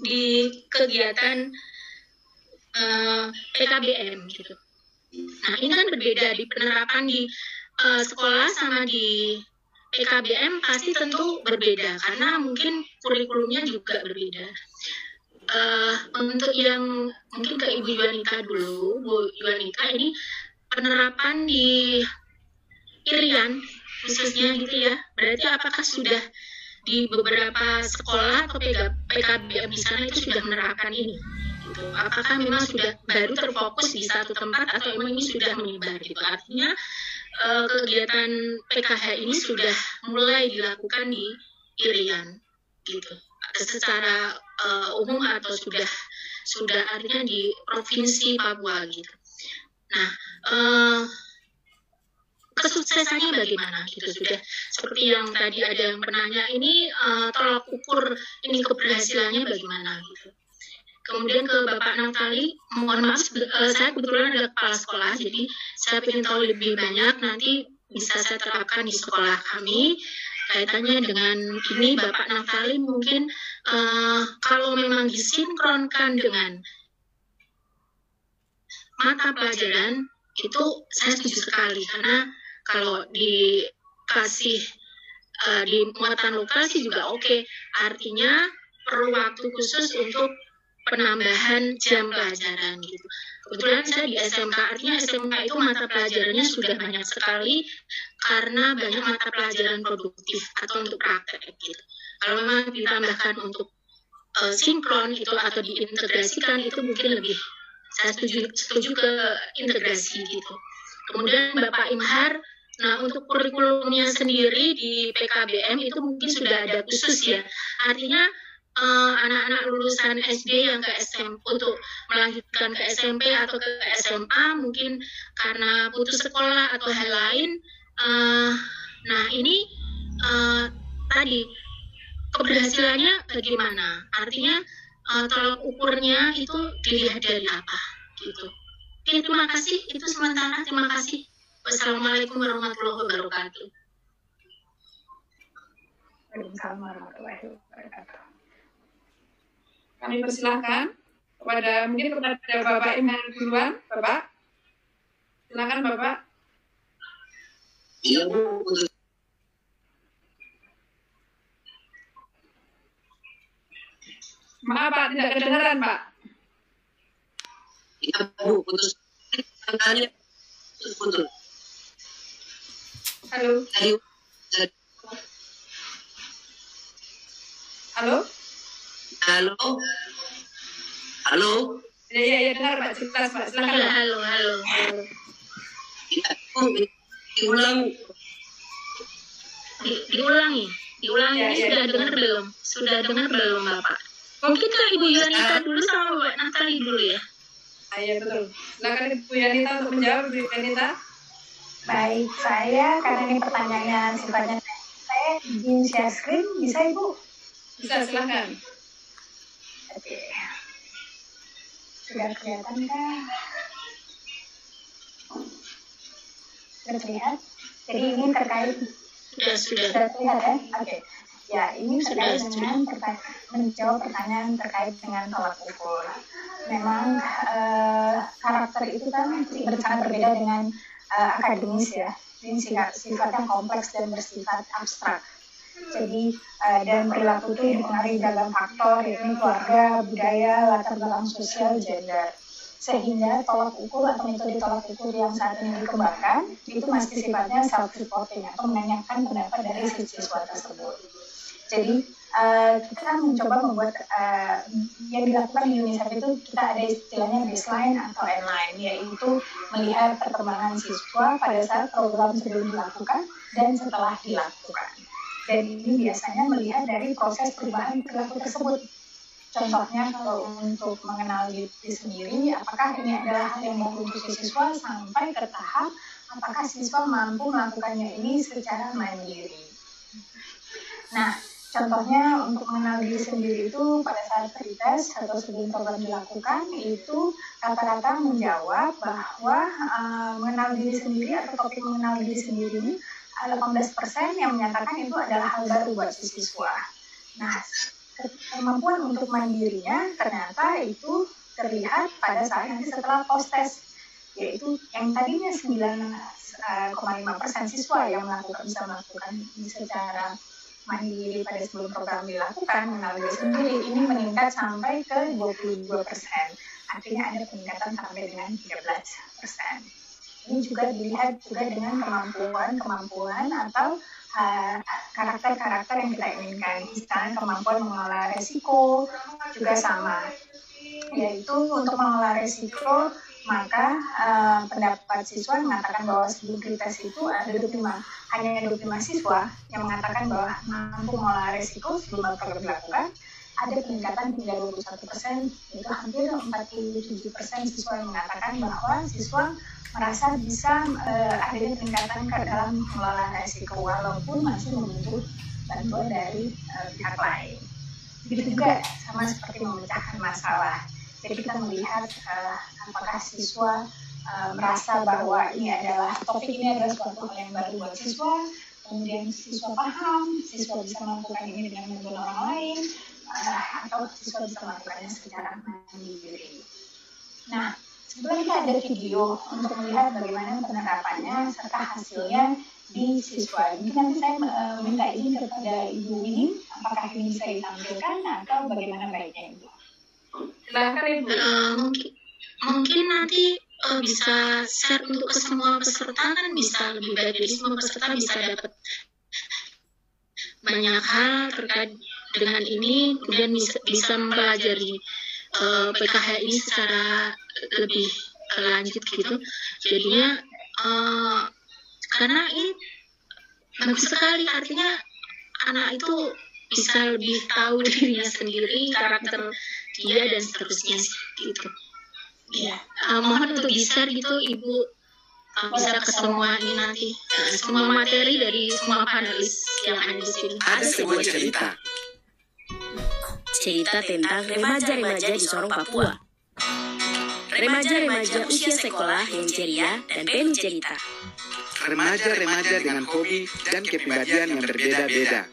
S10: di kegiatan PKBM gitu. Nah ini kan berbeda di penerapan di sekolah sama di PKBM pasti tentu berbeda karena mungkin kurikulumnya juga berbeda. Untuk yang mungkin ke Ibu Yuanita dulu, Bu Yuanita, ini penerapan di Irian khususnya gitu ya, berarti apakah sudah di beberapa sekolah atau PKBM di sana itu sudah menerapkan ini? Gitu. Apakah memang sudah baru terfokus di satu tempat atau memang ini sudah menyebar gitu? Artinya kegiatan PKH ini sudah mulai dilakukan di Irian gitu, secara umum atau sudah artinya di provinsi Papua gitu. Nah, kesuksesannya bagaimana gitu, sudah seperti yang tadi ada yang penanya ini tolak ukur ini keberhasilannya bagaimana gitu. Kemudian ke Bapak Naftali, mohon maaf, saya kebetulan ada kepala sekolah, jadi saya ingin tahu lebih banyak, nanti bisa saya terapkan di sekolah kami. Kaitannya dengan ini, Bapak Naftali, mungkin kalau memang disinkronkan dengan mata pelajaran, itu saya setuju sekali, karena kalau dikasih di muatan lokal sih juga oke. Artinya perlu waktu khusus untuk penambahan jam pelajaran gitu. Kebetulan saya di SMK, artinya SMK itu mata pelajarannya sudah banyak sekali karena banyak mata pelajaran produktif atau untuk praktek gitu. Kalau memang ditambahkan untuk sinkron itu atau diintegrasikan itu mungkin lebih, saya setuju ke integrasi gitu. Kemudian Bapak Imhar, nah untuk kurikulumnya sendiri di PKBM itu mungkin sudah ada khusus ya. Artinya anak-anak lulusan SD yang ke SMP untuk melanjutkan ke SMP atau ke SMA mungkin karena putus sekolah atau hal lain. Nah ini tadi keberhasilannya bagaimana? Artinya tolak ukurnya itu dilihat dari apa gitu. Oke, terima kasih. Itu sementara. Terima kasih. Wassalamualaikum warahmatullahi wabarakatuh.
S2: Waalaikumsalam warahmatullahi wabarakatuh.
S1: Kami persilahkan mungkin kepada Bapak Imhar duluan, Bapak. Silakan Bapak.
S5: Iya Bu.
S1: Maaf Pak, tidak kedengaran Pak.
S5: Iya Bu, putus. Tanya, putus.
S1: Halo. Halo.
S5: Halo. Halo.
S1: Iya, dengar Pak, jelas Pak. Silakan.
S10: Halo.
S5: Ya, diulangi.
S10: Ya, ini sudah dengar belum? Sudah dengar belum Bapak? Mungkin ke Ibu Yuanita dulu sama Mbak Naftali dulu ya.
S1: Iya betul. Silakan Ibu Yuanita untuk menjawab, Ibu Yuanita.
S2: Baik, saya karena ini pertanyaannya sifatnya saya izin share screen, bisa Ibu?
S1: Bisa, silakan.
S2: Oke. Sudah kelihatan kah? Sudah terlihat? Jadi ini terkait sudah terlihat ya? Oke. Ya, ini terkait dengan menjawab pertanyaan terkait dengan tolak ukur. Memang karakter itu kan sangat berbeda dengan akademis ya. Ini sifatnya kompleks dan bersifat abstrak. Jadi dan perilaku itu dipengaruhi dalam faktor yakni keluarga, budaya, latar belakang sosial, gender. Sehingga tolak ukur atau metode tolak ukur yang saat ini dikembangkan itu masih sifatnya self-reporting atau menanyakan pendapat dari siswa tersebut. Jadi kita mencoba membuat yang dilakukan di UNICEF itu kita ada istilahnya baseline atau endline, yaitu melihat perkembangan siswa pada saat program sebelum dilakukan dan setelah dilakukan. Dan ini biasanya melihat dari proses perubahan perilaku tersebut. Contohnya kalau untuk mengenal diri sendiri, apakah ini adalah hal yang baru untuk siswa sampai ke tahap apakah siswa mampu melakukannya ini secara mandiri. Nah, contohnya untuk mengenal diri sendiri itu pada saat pretest atau sebelum program dilakukan itu rata-rata menjawab bahwa mengenal diri sendiri atau topik mengenal diri sendiri ini 18% yang menyatakan itu adalah hal baru buat siswa. Nah, kemampuan untuk mandirinya ternyata itu terlihat pada saat nanti setelah post-test, yaitu yang tadinya 9,5% siswa yang bisa melakukan secara mandiri pada sebelum program dilakukan melalui sendiri, ini meningkat sampai ke 22%. Artinya ada peningkatan sampai dengan 13%. Ini juga dilihat juga dengan kemampuan atau karakter-karakter yang kita inginkan. Misalnya kemampuan mengelola resiko juga sama, yaitu untuk mengelola resiko maka pendapat siswa mengatakan bahwa sebelum tes itu ada 25 siswa yang mengatakan bahwa mampu mengelola resiko sebelum program dilakukan. Ada peningkatan hingga 21%, yaitu hampir 47% siswa yang mengatakan bahwa siswa merasa bisa adanya peningkatan ke dalam mengelola resiko walaupun masih membutuhkan bantuan dari pihak lain. Begitu juga sama seperti memecahkan masalah. Jadi kita melihat apakah siswa merasa bahwa topik ini adalah suatu hal yang baru buat siswa, kemudian siswa paham, siswa bisa melakukan ini dengan membantu orang lain, atau siswa bisa melakukannya secara mandiri. Nah, sebelum kita ada video untuk melihat bagaimana penerapannya serta hasilnya di siswa. Mungkin nanti saya minta izin kepada Ibu Winnie, apakah ini bisa ditampilkan atau bagaimana baiknya Ibu?
S1: Silakan Ibu.
S10: Mungkin nanti bisa share untuk ke semua peserta, kan bisa lebih baik, jadi semua peserta bisa dapat banyak hal terkait dengan ini, kemudian bisa mempelajari PKH ini secara lebih lanjut gitu. Jadinya karena ini bagus sekali, artinya anak itu bisa lebih tahu dirinya sendiri, karakter dia dan seterusnya gitu. Ya, mohon untuk di-share gitu Ibu, bisa ke semua ini nanti, semua materi dari semua panelis yang ada di sini.
S11: Ada sebuah cerita tentang remaja-remaja di Sorong, Papua. Remaja-remaja usia sekolah yang ceria dan penuh cerita.
S12: Remaja-remaja dengan hobi dan kepribadian yang berbeda-beda.